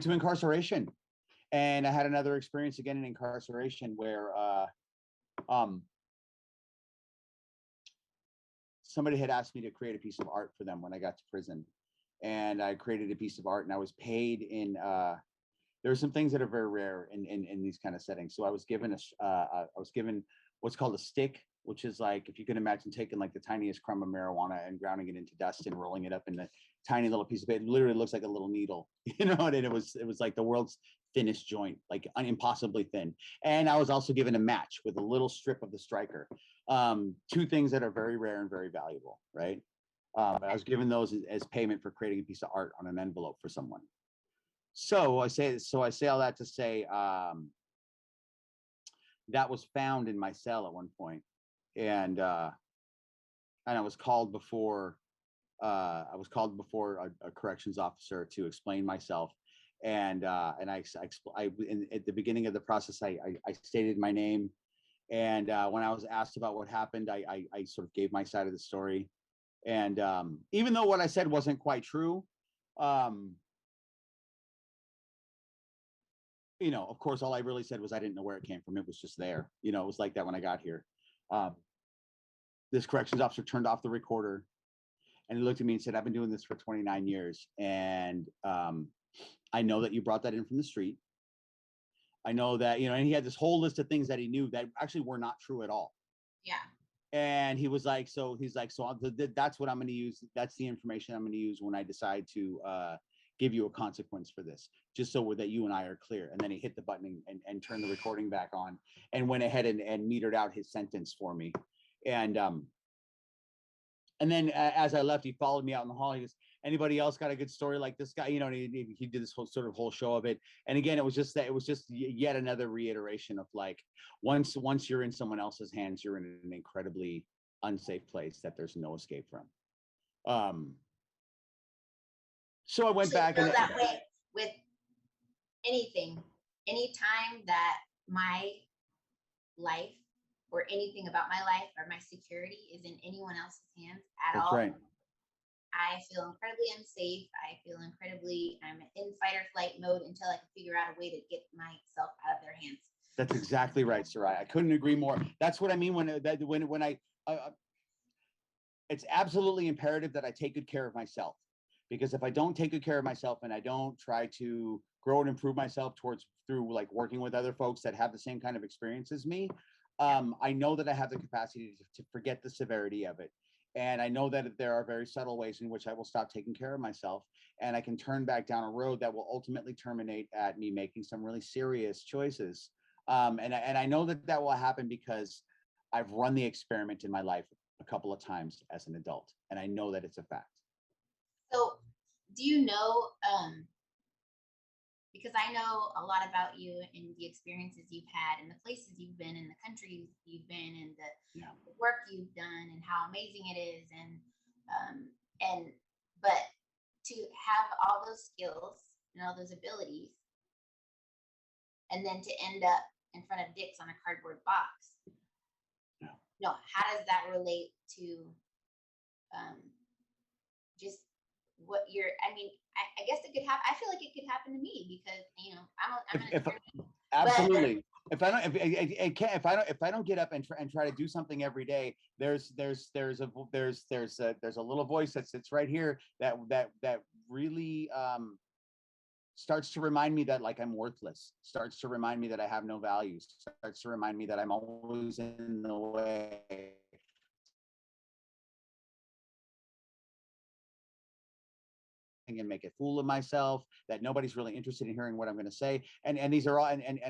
incarceration, and I had another experience again in incarceration where um, somebody had asked me to create a piece of art for them when I got to prison, and I created a piece of art, and I was paid in. There are some things that are very rare in these kind of settings. So I was given what's called a stick, which is like, if you can imagine taking like the tiniest crumb of marijuana and grounding it into dust and rolling it up in a tiny little piece of it. It literally looks like a little needle, and it was like the world's thinnest joint, like impossibly thin. And I was also given a match with a little strip of the striker. Two things that are very rare and very valuable, right? I was given those as payment for creating a piece of art on an envelope for someone. So I say all that to say that was found in my cell at one point, and I was called before a corrections officer to explain myself, and at the beginning of the process I stated my name, and when I was asked about what happened, I sort of gave my side of the story, and even though what I said wasn't quite true. Of course, all I really said was I didn't know where it came from. It was just there. It was like that when I got here. This corrections officer turned off the recorder, and he looked at me and said, "I've been doing this for 29 years, and I know that you brought that in from the street. I know that, and he had this whole list of things that he knew that actually were not true at all." Yeah. And he's like, so that's what I'm going to use. That's the information I'm going to use when I decide to give you a consequence for this, just so that you and I are clear. And then he hit the button and turned the recording back on and went ahead and metered out his sentence for me. And then as I left, he followed me out in the hall. He goes, "Anybody else got a good story like this guy?" And he did this whole show of it. And again, it was just yet another reiteration of like, once you're in someone else's hands, you're in an incredibly unsafe place that there's no escape from. So I went back feel that way with anything, anytime that my life or anything about my life or my security is in anyone else's hands at That's all. right. I feel incredibly unsafe. I'm in fight or flight mode until I can figure out a way to get myself out of their hands. That's exactly right, Sarai. I couldn't agree more. That's what I mean when it's absolutely imperative that I take good care of myself, because if I don't take good care of myself and I don't try to grow and improve myself through like working with other folks that have the same kind of experience as me, I know that I have the capacity to forget the severity of it. And I know that there are very subtle ways in which I will stop taking care of myself, and I can turn back down a road that will ultimately terminate at me making some really serious choices. And I know that will happen because I've run the experiment in my life a couple of times as an adult, and I know that it's a fact. So, do you know, because I know a lot about you and the experiences you've had and the places you've been and the countries you've been and the work you've done and how amazing it is, but to have all those skills and all those abilities and then to end up in front of dicks on a cardboard box. No, how does that relate to just what you're, I guess it could happen. I feel like it could happen to me because, I'm an attorney. Absolutely. If I don't get up and try to do something every day, there's a little voice that sits right here that really starts to remind me that like I'm worthless, starts to remind me that I have no values, starts to remind me that I'm always in the way. And make a fool of myself, that nobody's really interested in hearing what I'm going to say. And these are all, and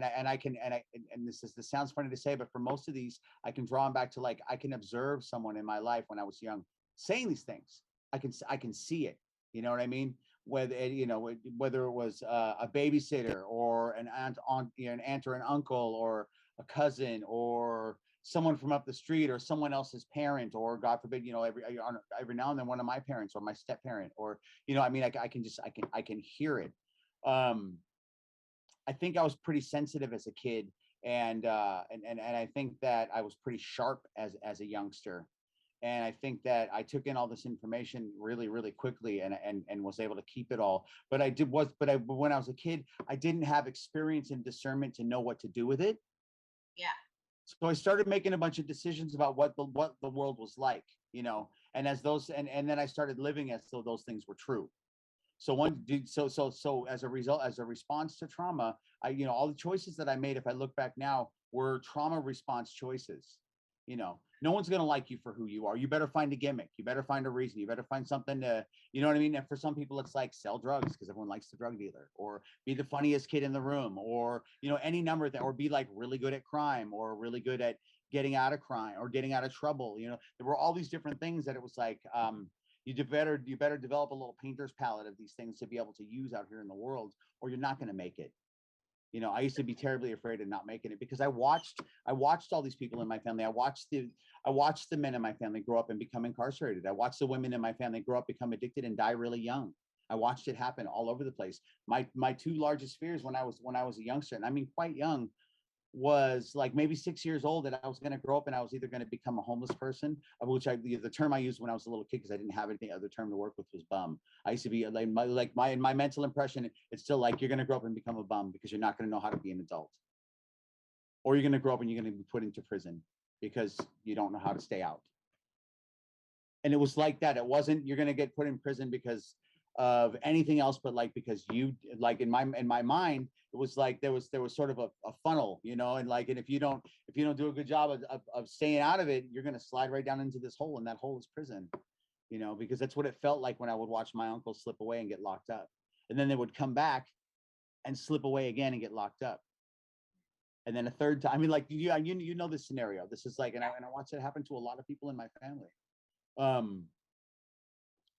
this sounds funny to say, but for most of these, I can draw them back to like, I can observe someone in my life when I was young saying these things. I can see it. You know what I mean? Whether it was a babysitter or an aunt or an uncle or a cousin or someone from up the street or someone else's parent, or God forbid, every now and then one of my parents or my step parent, or I can hear it. I think I was pretty sensitive as a kid, and I think that I was pretty sharp as a youngster, And I think that I took in all this information really, really quickly, and was able to keep it all. But but when I was a kid, I didn't have experience and discernment to know what to do with it. Yeah. So I started making a bunch of decisions about what the world was like, you know, and as those and then I started living as though those things were true. So as a result, as a response to trauma, all the choices that I made, if I look back now, were trauma response choices. No one's going to like you for who you are. You better find a gimmick. You better find a reason. You better find something to, you know what I mean? And for some people, it's like sell drugs because everyone likes the drug dealer, or be the funniest kid in the room, or, any number of that, or be like really good at crime, or really good at getting out of crime or getting out of trouble. There were all these different things that it was like, you better develop a little painter's palette of these things to be able to use out here in the world, or you're not going to make it. I used to be terribly afraid of not making it because I watched all these people in my family. I watched the men in my family grow up and become incarcerated. I watched the women in my family grow up, become addicted, and die really young. I watched it happen all over the place. My two largest fears when I was a youngster, and I mean quite young, was like maybe 6 years old, that I was going to grow up and I was either going to become a homeless person, of which the term I used when I was a little kid, because I didn't have any other term to work with, was bum. I used to be my mental impression, it's still like, you're going to grow up and become a bum because you're not going to know how to be an adult, or you're going to grow up and you're going to be put into prison because you don't know how to stay out. And it was like that. It wasn't you're going to get put in prison because of anything else, but like because you, like, in my mind, it was like there was sort of a funnel, and if you don't do a good job of staying out of it, you're going to slide right down into this hole, and that hole is prison. Because that's what it felt like when I would watch my uncle slip away and get locked up, and then they would come back and slip away again and get locked up, and then a third time. I mean, like, you know this scenario. This is like, and I watched it happen to a lot of people in my family.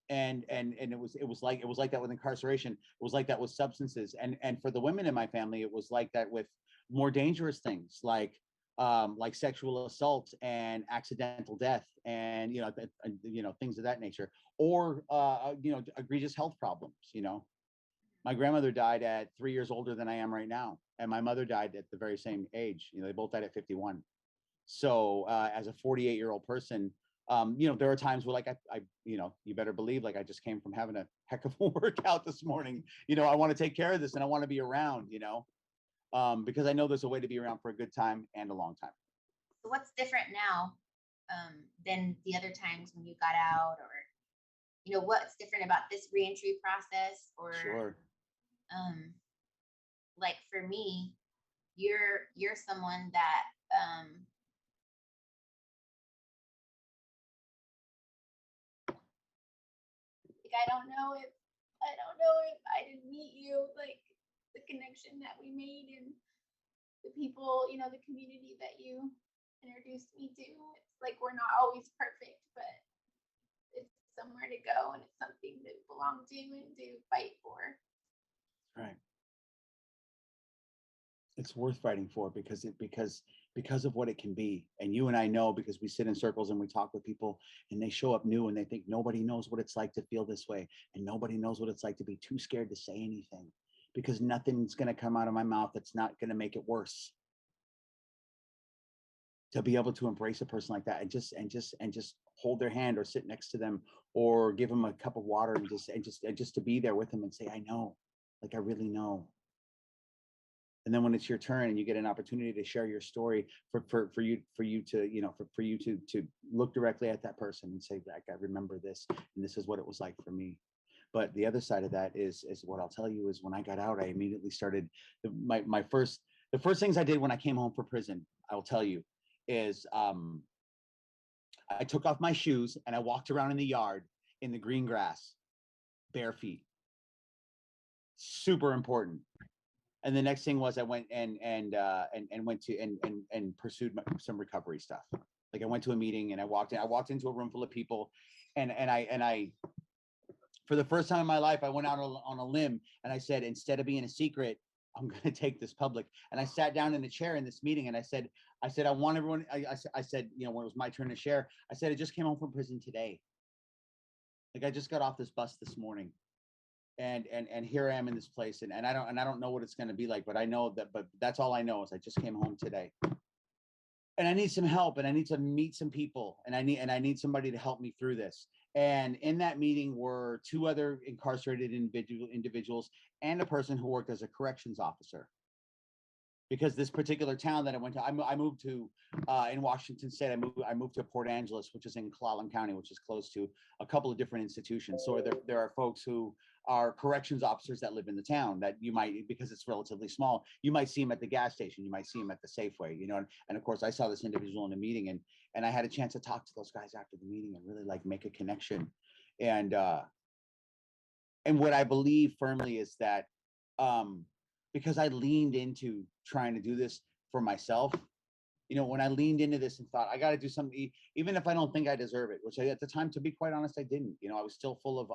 And it was like that with incarceration. It was like that with substances, and for the women in my family, it was like that with more dangerous things, like sexual assault and accidental death, and things of that nature, or egregious health problems. My grandmother died at 3 years older than I am right now, and my mother died at the very same age. They both died at 51. So as a 48-year-old person, there are times where, like, I you better believe, like, I just came from having a heck of a workout this morning. I want to take care of this, and I want to be around, because I know there's a way to be around for a good time and a long time. So what's different now than the other times when you got out, or what's different about this reentry process? Or Sure. Like, for me, you're someone that like, I don't know if I didn't meet you, like, the connection that we made, and the people, the community that you introduced me to. It's like, we're not always perfect, but it's somewhere to go, and it's something to belong to and to fight for. Right. It's worth fighting for because of what it can be. And you and I know, because we sit in circles and we talk with people, and they show up new and they think nobody knows what it's like to feel this way, and nobody knows what it's like to be too scared to say anything, because nothing's going to come out of my mouth that's not going to make it worse. To be able to embrace a person like that, and just hold their hand, or sit next to them, or give them a cup of water, and just to be there with them and say, I know, like, I really know. And then when it's your turn and you get an opportunity to share your story, for you to look directly at that person and say, like, I remember this, and this is what it was like for me. But the other side of that is what I'll tell you is, when I got out, I immediately started the first things I did when I came home from prison, I'll tell you, is I took off my shoes and I walked around in the yard in the green grass, bare feet. Super important. And the next thing was, I went and went to and pursued some recovery stuff. Like, I went to a meeting and I walked into a room full of people, and I for the first time in my life, I went out on a limb, and I said, instead of being a secret, I'm going to take this public. And I sat down in a chair in this meeting, and I said, I want everyone. I said, when it was my turn to share, I said, I just came home from prison today. Like, I just got off this bus this morning. And here I am in this place, and I don't know what it's going to be like, but I know that, but that's all I know, is I just came home today. and I need some help, and I need to meet some people, and I need somebody to help me through this. And in that meeting were two other incarcerated individuals and a person who worked as a corrections officer. Because this particular town that I went to, I moved to in Washington State. I moved to Port Angeles, which is in Clallam County, which is close to a couple of different institutions. So there are folks who are corrections officers that live in the town that you might, because it's relatively small, you might see them at the gas station, you might see them at the Safeway, you know. And of course, I saw this individual in a meeting, and I had a chance to talk to those guys after the meeting and really like make a connection. And what I believe firmly is that because I leaned into trying to do this for myself, you know, when I leaned into this and thought I got to do something, even if I don't think I deserve it, which at the time, to be quite honest, I didn't. You know, I was still full of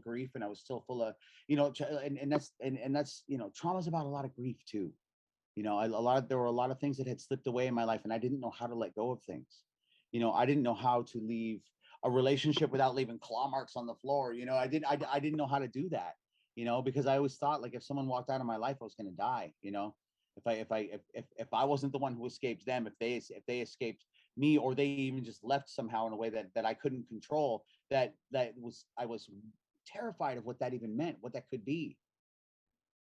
grief, and I was still full of, you know, and that's you know, trauma's about a lot of grief too. You know, there were a lot of things that had slipped away in my life, and I didn't know how to let go of things. You know, I didn't know how to leave a relationship without leaving claw marks on the floor. You know, I didn't know how to do that. You know, because I always thought like if someone walked out of my life, I was going to die. You know, if I wasn't the one who escaped them, if they escaped me, or they even just left somehow in a way that I couldn't control, I was terrified of what that even meant, what that could be,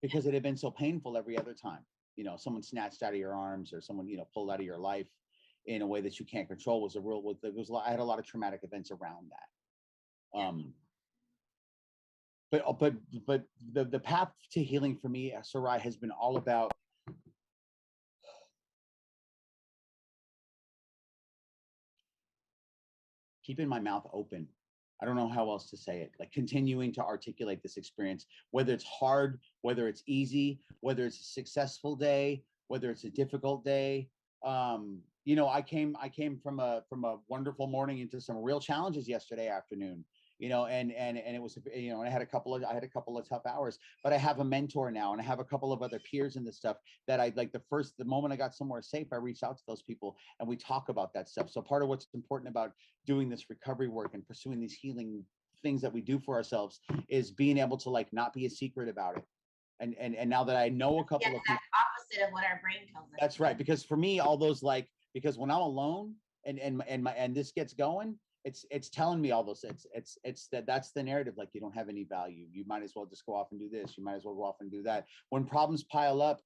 because it had been so painful every other time. You know, someone snatched out of your arms, or someone, you know, pulled out of your life in a way that you can't control I had a lot of traumatic events around that. But the path to healing for me, Sarai, has been all about keeping my mouth open. I don't know how else to say it. Like continuing to articulate this experience, whether it's hard, whether it's easy, whether it's a successful day, whether it's a difficult day. You know, I came from a wonderful morning into some real challenges yesterday afternoon. You know, and it was, you know, and I had a couple of tough hours, but I have a mentor now, and I have a couple of other peers in this stuff that I like. The moment I got somewhere safe, I reached out to those people and we talk about that stuff. So part of what's important about doing this recovery work and pursuing these healing things that we do for ourselves is being able to like not be a secret about it. And now that I know a couple of people, opposite of what our brain tells us. that's right. Because for me, all those like, because when I'm alone and this gets going, it's telling me all those, that's the narrative. Like, you don't have any value. You might as well just go off and do this. You might as well go off and do that. When problems pile up,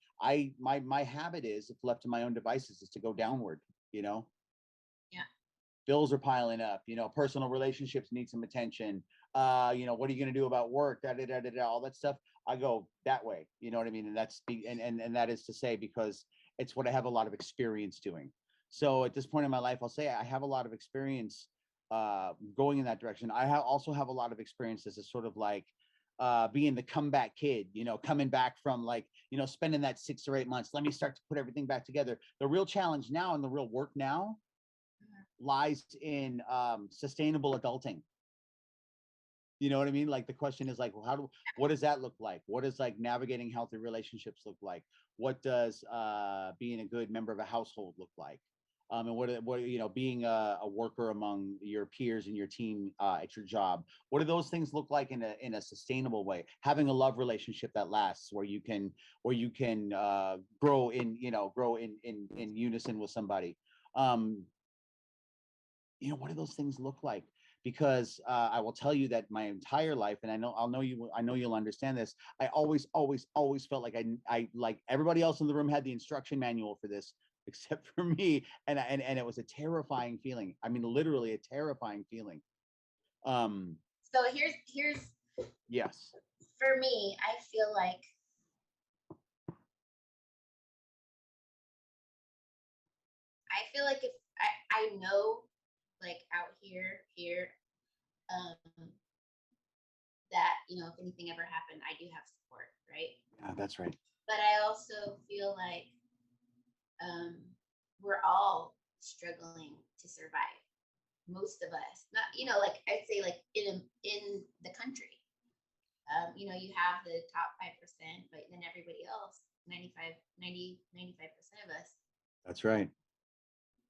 my habit is, if left to my own devices, is to go downward, you know? Yeah. Bills are piling up, you know, personal relationships need some attention. You know, what are you going to do about work? All that stuff. I go that way, you know what I mean? And that is to say, because it's what I have a lot of experience doing. So at this point in my life, I'll say I have a lot of experience going in that direction. Also have a lot of experience as a sort of like being the comeback kid, you know, coming back from like, you know, spending that 6 or 8 months. Let me start to put everything back together. The real challenge now and the real work now lies in sustainable adulting. You know what I mean? Like the question is like, well, what does that look like? What does like navigating healthy relationships look like? What does being a good member of a household look like? And what you know, being a worker among your peers and your team at your job, what do those things look like in a sustainable way? Having a love relationship that lasts, where you can grow in unison with somebody. You know, what do those things look like? Because I will tell you that my entire life, and I know you'll understand this. I always felt like I like everybody else in the room had the instruction manual for this, except for me, and it was a terrifying feeling. I mean, literally a terrifying feeling. So here's yes. For me, I feel like if I know, like out here, that, you know, if anything ever happened, I do have support, right? Yeah, that's right. But I also feel like we're all struggling to survive. Most of us, not, you know, like I'd say, like in the country, you know, you have the top 5%, but then everybody else, 95% of us. That's right.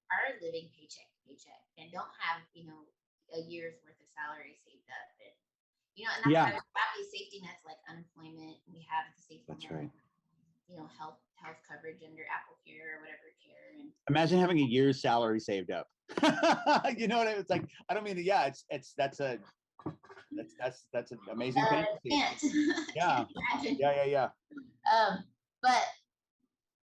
Are living paycheck to paycheck and don't have, you know, a year's worth of salary saved up, and you know, and that's why we have these safety nets like unemployment. We have the safety net, right. You know, health health coverage under Apple Care or whatever care. And Imagine having a year's salary saved up. You know what I mean? It's like, I don't mean, yeah, that's an amazing fantasy. Can't, Yeah. can't imagine. Yeah. But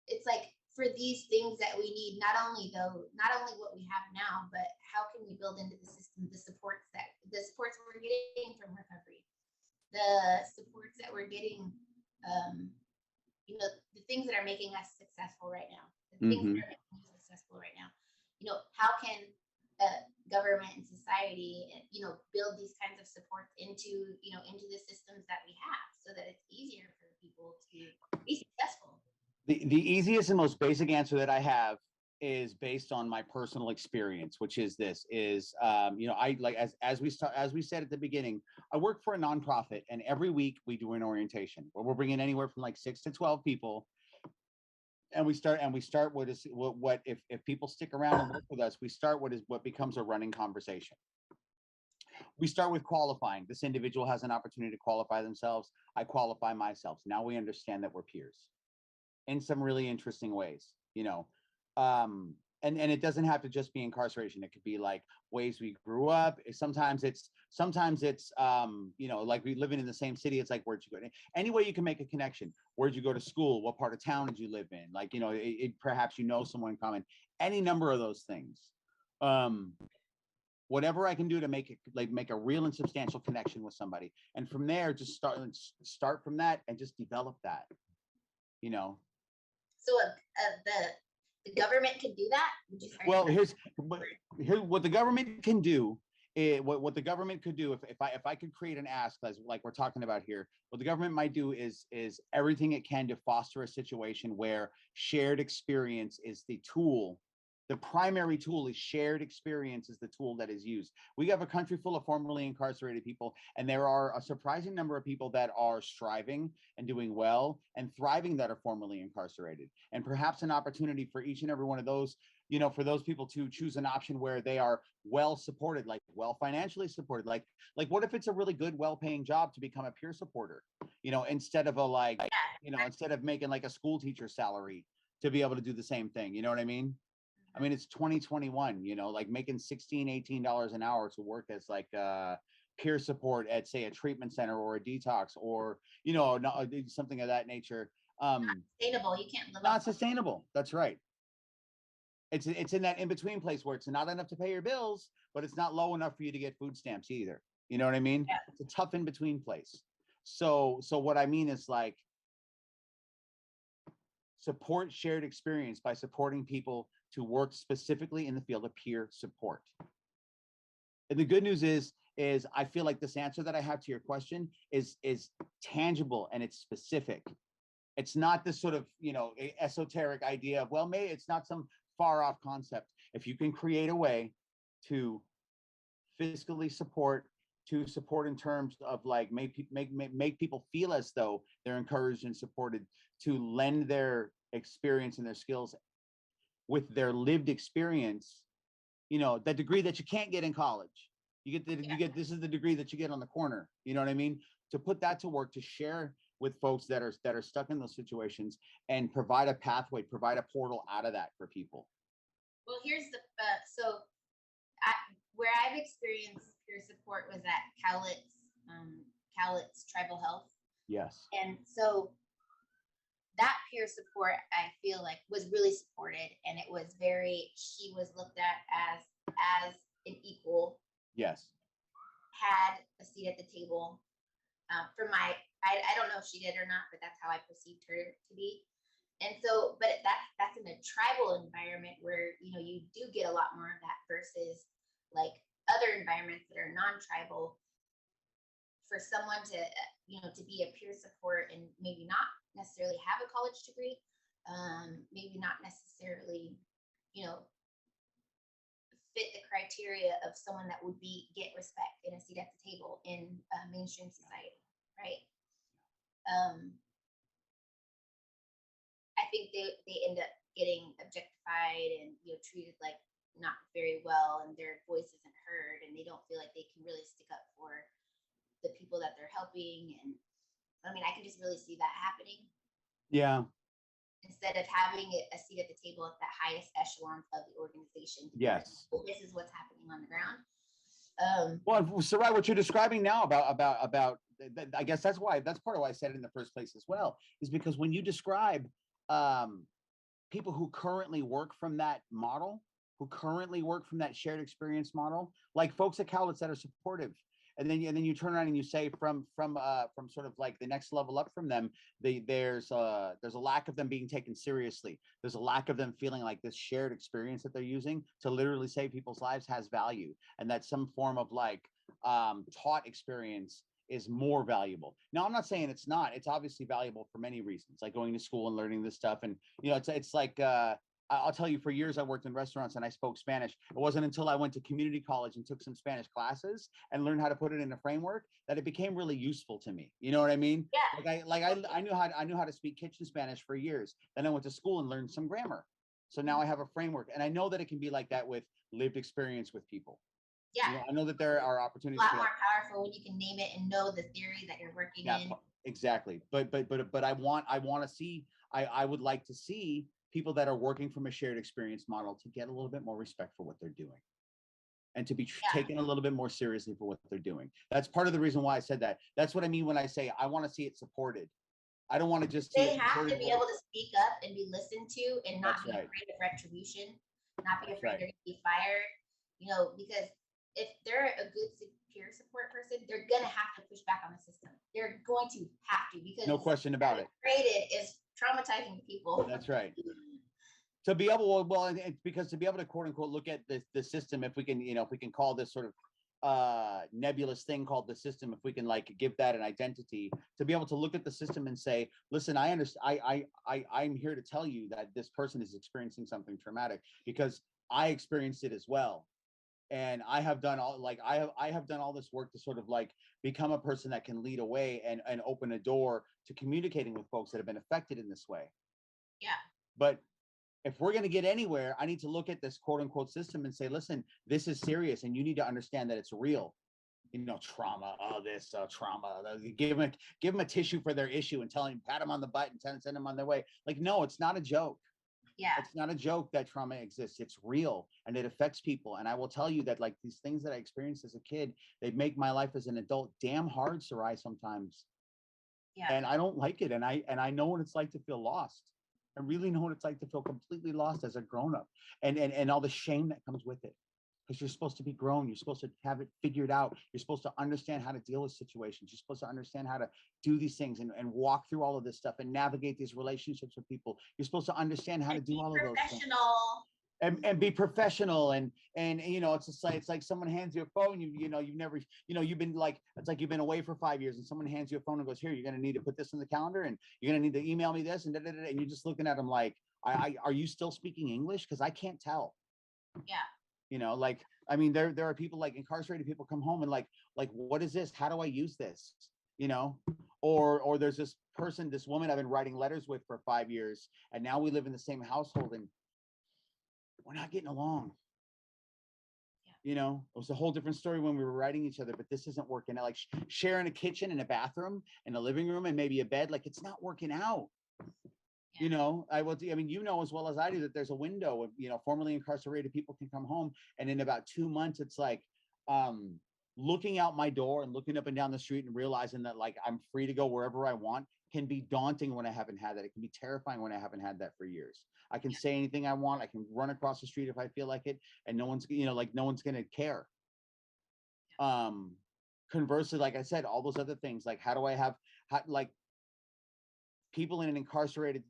it's like for these things that we need, not only what we have now, but how can we build into the system the supports we're getting from recovery, the supports that we're getting, the things that are making us successful right now, the things that are making you successful right now. How can government and society, build these kinds of supports into the systems that we have, so that it's easier for people to be successful. The easiest and most basic answer that I have is based on my personal experience, which is this: I like as we said at the beginning, I work for a nonprofit, and every week we do an orientation where we're bringing anywhere from like 6 to 12 people, and we start what if people stick around and work with us, we start what becomes a running conversation. We start with qualifying. This individual has an opportunity to qualify themselves. I qualify myself. Now we understand that we're peers in some really interesting ways, and it doesn't have to just be incarceration. It could be like ways we grew up. Sometimes it's like we living in the same city. It's like, where'd you go? Any way you can make a connection. Where'd you go to school? What part of town did you live in? Like, perhaps someone in common. Any number of those things. Whatever I can do to make a real and substantial connection with somebody, and from there just start from that and just develop that. So the government can do that? Well, here's what the government can do. What the government could do, if I could create an ask, like we're talking about here, what the government might do is everything it can to foster a situation where shared experience is the tool. The primary tool is shared experience is the tool that is used. We have a country full of formerly incarcerated people, and there are a surprising number of people that are striving and doing well and thriving that are formerly incarcerated. And perhaps an opportunity for each and every one of those, for those people to choose an option where they are well supported, like well financially supported. Like what if it's a really good, well-paying job to become a peer supporter, instead of instead of making like a school teacher salary to be able to do the same thing. You know what I mean? I mean, it's 2021, like making $16-18 an hour to work as like peer support at, say, a treatment center or a detox or, something of that nature. Not sustainable. You can't live. Not sustainable. That's right. It's in that in-between place where it's not enough to pay your bills, but it's not low enough for you to get food stamps either. You know what I mean? Yeah. It's a tough in-between place. So what I mean is like support shared experience by supporting people to work specifically in the field of peer support. And the good news is I feel like this answer that I have to your question is tangible and it's specific. It's not this sort of, esoteric idea of, well, maybe it's not some far off concept. If you can create a way to fiscally support, to support in terms of like make people feel as though they're encouraged and supported, to lend their experience and their skills with their lived experience, that degree that you can't get in college. You get this is the degree that you get on the corner. You know what I mean? To put that to work, to share with folks that are stuck in those situations and provide a pathway, provide a portal out of that for people. Well, here's the where I've experienced peer support was at Cowlitz Tribal Health. Yes. And so that peer support, I feel like, was really supported, and it was she was looked at as an equal. Yes. Had a seat at the table. I don't know if she did or not, but that's how I perceived her to be. And so, but that's in a tribal environment where, you do get a lot more of that versus like other environments that are non-tribal. For someone to, to be a peer support and maybe not necessarily have a college degree, maybe not necessarily, fit the criteria of someone that would get respect and a seat at the table in mainstream society, right? I think they end up getting objectified and treated like not very well, and their voice isn't heard, and they don't feel like they can really stick up for the people that they're helping. And I mean, I can just really see that happening. Yeah. instead of having a seat at the table at the highest echelons of the organization. Yes. This is what's happening on the ground. Well, Sarai, what you're describing now about I guess that's part of why I said it in the first place as well, is because when you describe people who currently work from that model, who currently work from that shared experience model, like folks at Cowlitz that are supportive, and then you turn around and you say from sort of like the next level up from them, there's a lack of them being taken seriously. There's a lack of them feeling like this shared experience that they're using to literally save people's lives has value, and that some form of like taught experience is more valuable. Now, I'm not saying it's not. It's obviously valuable for many reasons, like going to school and learning this stuff. And it's like I'll tell you, for years I worked in restaurants and I spoke Spanish. It wasn't until I went to community college and took some Spanish classes and learned how to put it in a framework that it became really useful to me. You know what I mean? Yeah. I knew how to speak kitchen Spanish for years. Then I went to school and learned some grammar. So now I have a framework, and I know that it can be like that with lived experience with people. Yeah. I know that there are opportunities. A lot more powerful when you can name it and know the theory that you're working in. Exactly. But I want to see. I would like to see people that are working from a shared experience model to get a little bit more respect for what they're doing, and to be taken a little bit more seriously for what they're doing. That's part of the reason why I said that. That's what I mean when I say I want to see it supported. I don't want to just see they have to be able to speak up and be listened to and not be afraid of retribution, not be afraid they're going to be fired, because if they're a good peer support person, they're going to have to push back on the system. They're going to have to, because no question about it. Created is traumatizing people. That's right. To be able, because to be able to quote unquote look at the system, if we can call this sort of nebulous thing called the system, if we can like give that an identity, to be able to look at the system and say, listen, I understand, I'm here to tell you that this person is experiencing something traumatic because I experienced it as well. And I have done I have done all this work to sort of like become a person that can lead a way and open a door to communicating with folks that have been affected in this way. Yeah. But if we're going to get anywhere, I need to look at this quote unquote system and say, listen, this is serious, and you need to understand that it's real. Trauma, trauma. Give them a tissue for their issue and tell them, pat them on the butt and send them on their way. Like, no, it's not a joke. Yeah. It's not a joke that trauma exists. It's real, and it affects people. And I will tell you that like these things that I experienced as a kid, they make my life as an adult damn hard, Sarai, sometimes. Yeah. And I don't like it. And I know what it's like to feel lost. I really know what it's like to feel completely lost as a grown-up, and all the shame that comes with it. Because you're supposed to be grown, you're supposed to have it figured out, you're supposed to understand how to deal with situations, you're supposed to understand how to do these things and walk through all of this stuff and navigate these relationships with people. You're supposed to understand how to do all of those things. And be professional, and it's just like, it's like someone hands you a phone, you've never, you've been like, it's like you've been away for 5 years and someone hands you a phone and goes, here, you're going to need to put this in the calendar, and you're going to need to email me this, and and you're just looking at them like, are you still speaking English? Because I can't tell. Yeah. I mean, there are people, like incarcerated people, come home and like, what is this? How do I use this? Or there's this woman I've been writing letters with for 5 years, and now we live in the same household, and we're not getting along. Yeah. It was a whole different story when we were writing each other, but this isn't working out. Like sharing a kitchen and a bathroom and a living room and maybe a bed, like it's not working out. Yeah. As well as I do, that there's a window of, formerly incarcerated people can come home, and in about 2 months, it's like looking out my door and looking up and down the street and realizing that like I'm free to go wherever I want can be daunting when I haven't had that. It can be terrifying when I haven't had that for years. I can say anything I want. I can run across the street if I feel like it, and no one's going to care. Conversely, like I said, all those other things, like how people in an incarcerated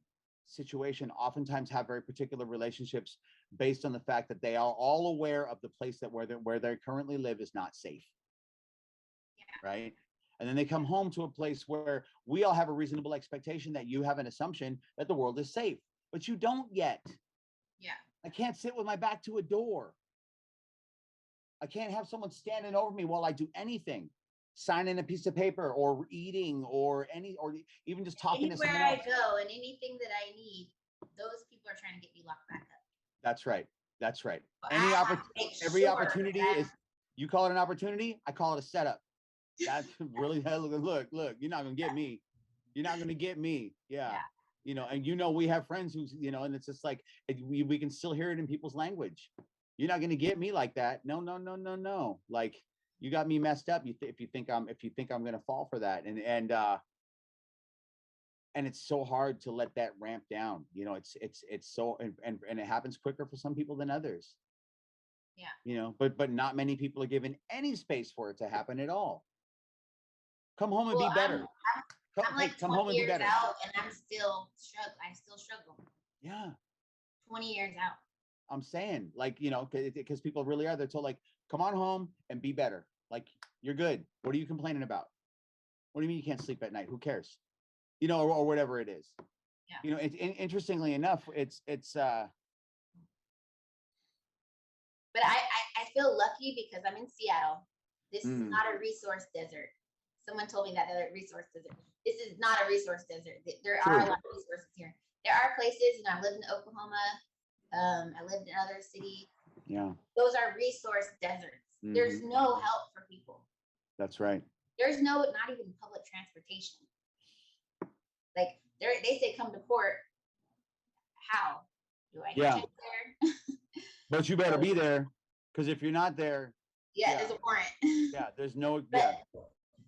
situation oftentimes have very particular relationships based on the fact that they are all aware of the place that where they currently live is not safe. Yeah. Right. And then they come home to a place where we all have a reasonable expectation that you have an assumption that the world is safe, but you don't yet. Yeah. I can't sit with my back to a door. I can't have someone standing over me while I do anything, signing a piece of paper or eating or even just talking to someone else. Anywhere I go and anything that I need, those people are trying to get me locked back up. That's right. That's right. So every opportunity is, you call it an opportunity, I call it a setup. That's really, look, you're not going to get me. You're not going to get me. Yeah. you know, and you know, we have friends who's, you know, and it's just like we can still hear it in people's language. You're not going to get me like that. No, no, no, no, no. Like you got me messed up. If you think I'm going to fall for that, and it's so hard to let that ramp down. You know, it's so and it happens quicker for some people than others. Yeah. You know, but not many people are given any space for it to happen at all. Come home and Well, be better. I'm like Come 20 home and be years better. out and I still struggle. Yeah. 20 years out. I'm saying, like, you know, because people really are. They're told, like, come on home and be better. Like, you're good. What are you complaining about? What do you mean you can't sleep at night? Who cares? You know, or whatever it is. Yeah. You know, interestingly enough, it's But I feel lucky because I'm in Seattle. This is not a resource desert. Someone told me that the resource desert. This is not a resource desert. There are a lot of resources here. There are places, you know, I lived in Oklahoma. I lived in another city. Yeah. Those are resource deserts. There's no help for people. That's right. There's not even public transportation. Like they say come to court. How? Do I get there? But you better be there, because if you're not there, there's a warrant. Yeah, there's no.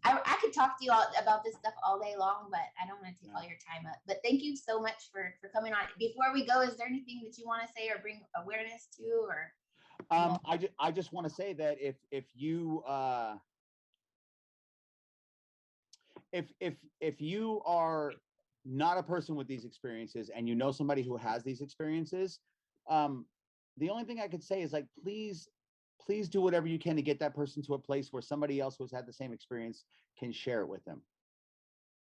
I could talk to you all about this stuff all day long, but I don't want to take all your time up. But thank you so much for coming on. Before we go, is there anything that you want to say or bring awareness to, or? I just want to say that if you if you are not a person with these experiences and you know somebody who has these experiences, the only thing I could say is, like, please do whatever you can to get that person to a place where somebody else who's had the same experience can share it with them.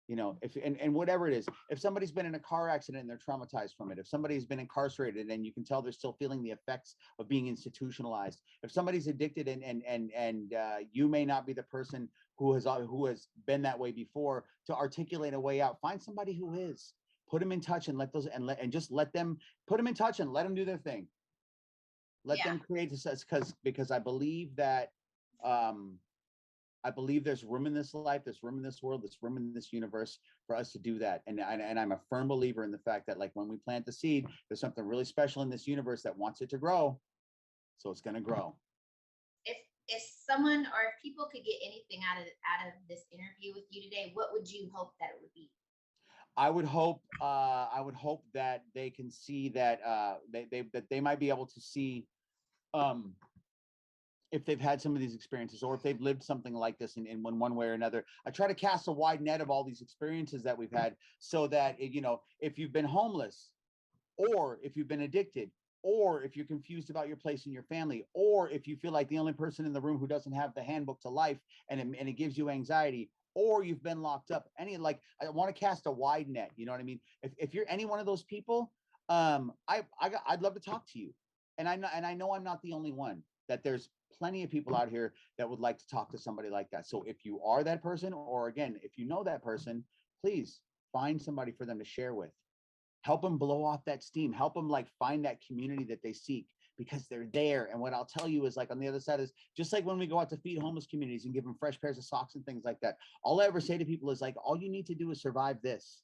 You know, if and whatever it is, if somebody's been in a car accident and they're traumatized from it, if somebody's been incarcerated and you can tell they're still feeling the effects of being institutionalized, if somebody's addicted and you may not be the person who has been that way before to articulate a way out, find somebody who is, put them in touch and just let them put them in touch and let them do their thing. Let them create this, because I believe that I believe there's room in this life, there's room in this world, there's room in this universe for us to do that. And I'm a firm believer in the fact that, like, when we plant the seed, there's something really special in this universe that wants it to grow. So it's going to grow. If someone or if people could get anything out of this interview with you today, what would you hope that it would be? I would hope that they can see that they might be able to see if they've had some of these experiences, or if they've lived something like this in one way or another. I try to cast a wide net of all these experiences that we've had, so that, you know, if you've been homeless, or if you've been addicted, or if you're confused about your place in your family, or if you feel like the only person in the room who doesn't have the handbook to life and it gives you anxiety, or you've been locked up, I want to cast a wide net. You know what I mean? If you're any one of those people, I'd love to talk to you. And I know I'm not the only one, that there's plenty of people out here that would like to talk to somebody like that. So if you are that person, or again, if you know that person, please find somebody for them to share with. Help them blow off that steam. Help them, like, find that community that they seek, because they're there. And what I'll tell you is, like, on the other side is, just like when we go out to feed homeless communities and give them fresh pairs of socks and things like that, all I ever say to people is, like, all you need to do is survive this.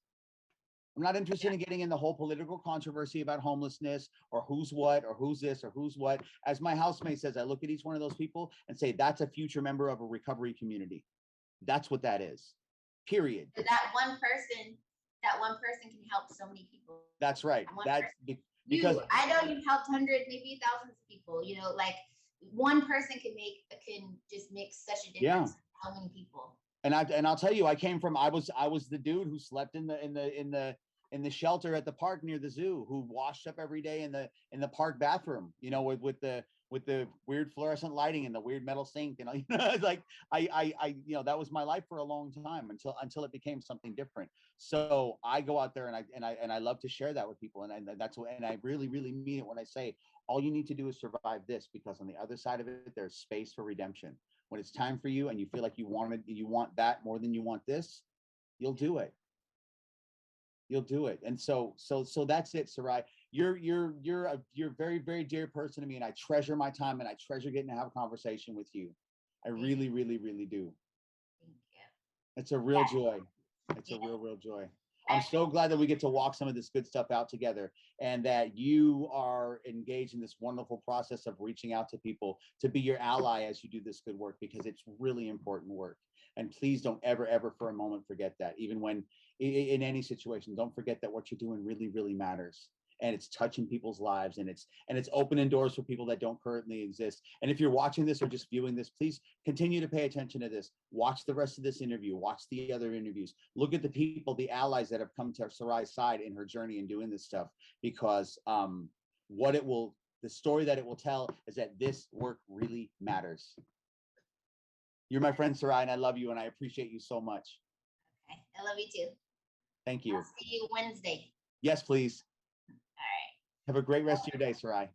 I'm not interested in getting in the whole political controversy about homelessness, or who's what, or who's this, or who's what. As my housemate says, I look at each one of those people and say, that's a future member of a recovery community. That's what that is. Period. That one person can help so many people. That's right. That's because I know you've helped hundreds, maybe thousands of people. You know, like, one person can just make such a difference to how many people. And I'll tell you, I was the dude who slept in the shelter at the park near the zoo, who washed up every day in the park bathroom, you know, with the weird fluorescent lighting and the weird metal sink, and you know, like I you know, that was my life for a long time, until it became something different. So I go out there and I love to share that with people, and that's what, and I really mean it when I say, all you need to do is survive this, because on the other side of it, there's space for redemption. When it's time for you and you feel like you want that more than you want this, you'll do it. You'll do it. And so that's it, Sarai. You're a very, very dear person to me, and I treasure my time, and I treasure getting to have a conversation with you. I really do. Thank you. It's a real joy. It's a real joy. I'm so glad that we get to walk some of this good stuff out together, and that you are engaged in this wonderful process of reaching out to people to be your ally as you do this good work, because it's really important work. And please don't ever, ever for a moment forget that. Even when in any situation, don't forget that what you're doing really, really matters. And it's touching people's lives, and it's opening doors for people that don't currently exist. And if you're watching this or just viewing this, please continue to pay attention to this. Watch the rest of this interview, watch the other interviews, look at the people, the allies that have come to Sarai's side in her journey in doing this stuff, because the story that it will tell is that this work really matters. You're my friend, Sarai, and I love you, and I appreciate you so much. Okay. I love you too. Thank you. I'll see you Wednesday. Yes, please. All right. Have a great rest of your day, Sarai.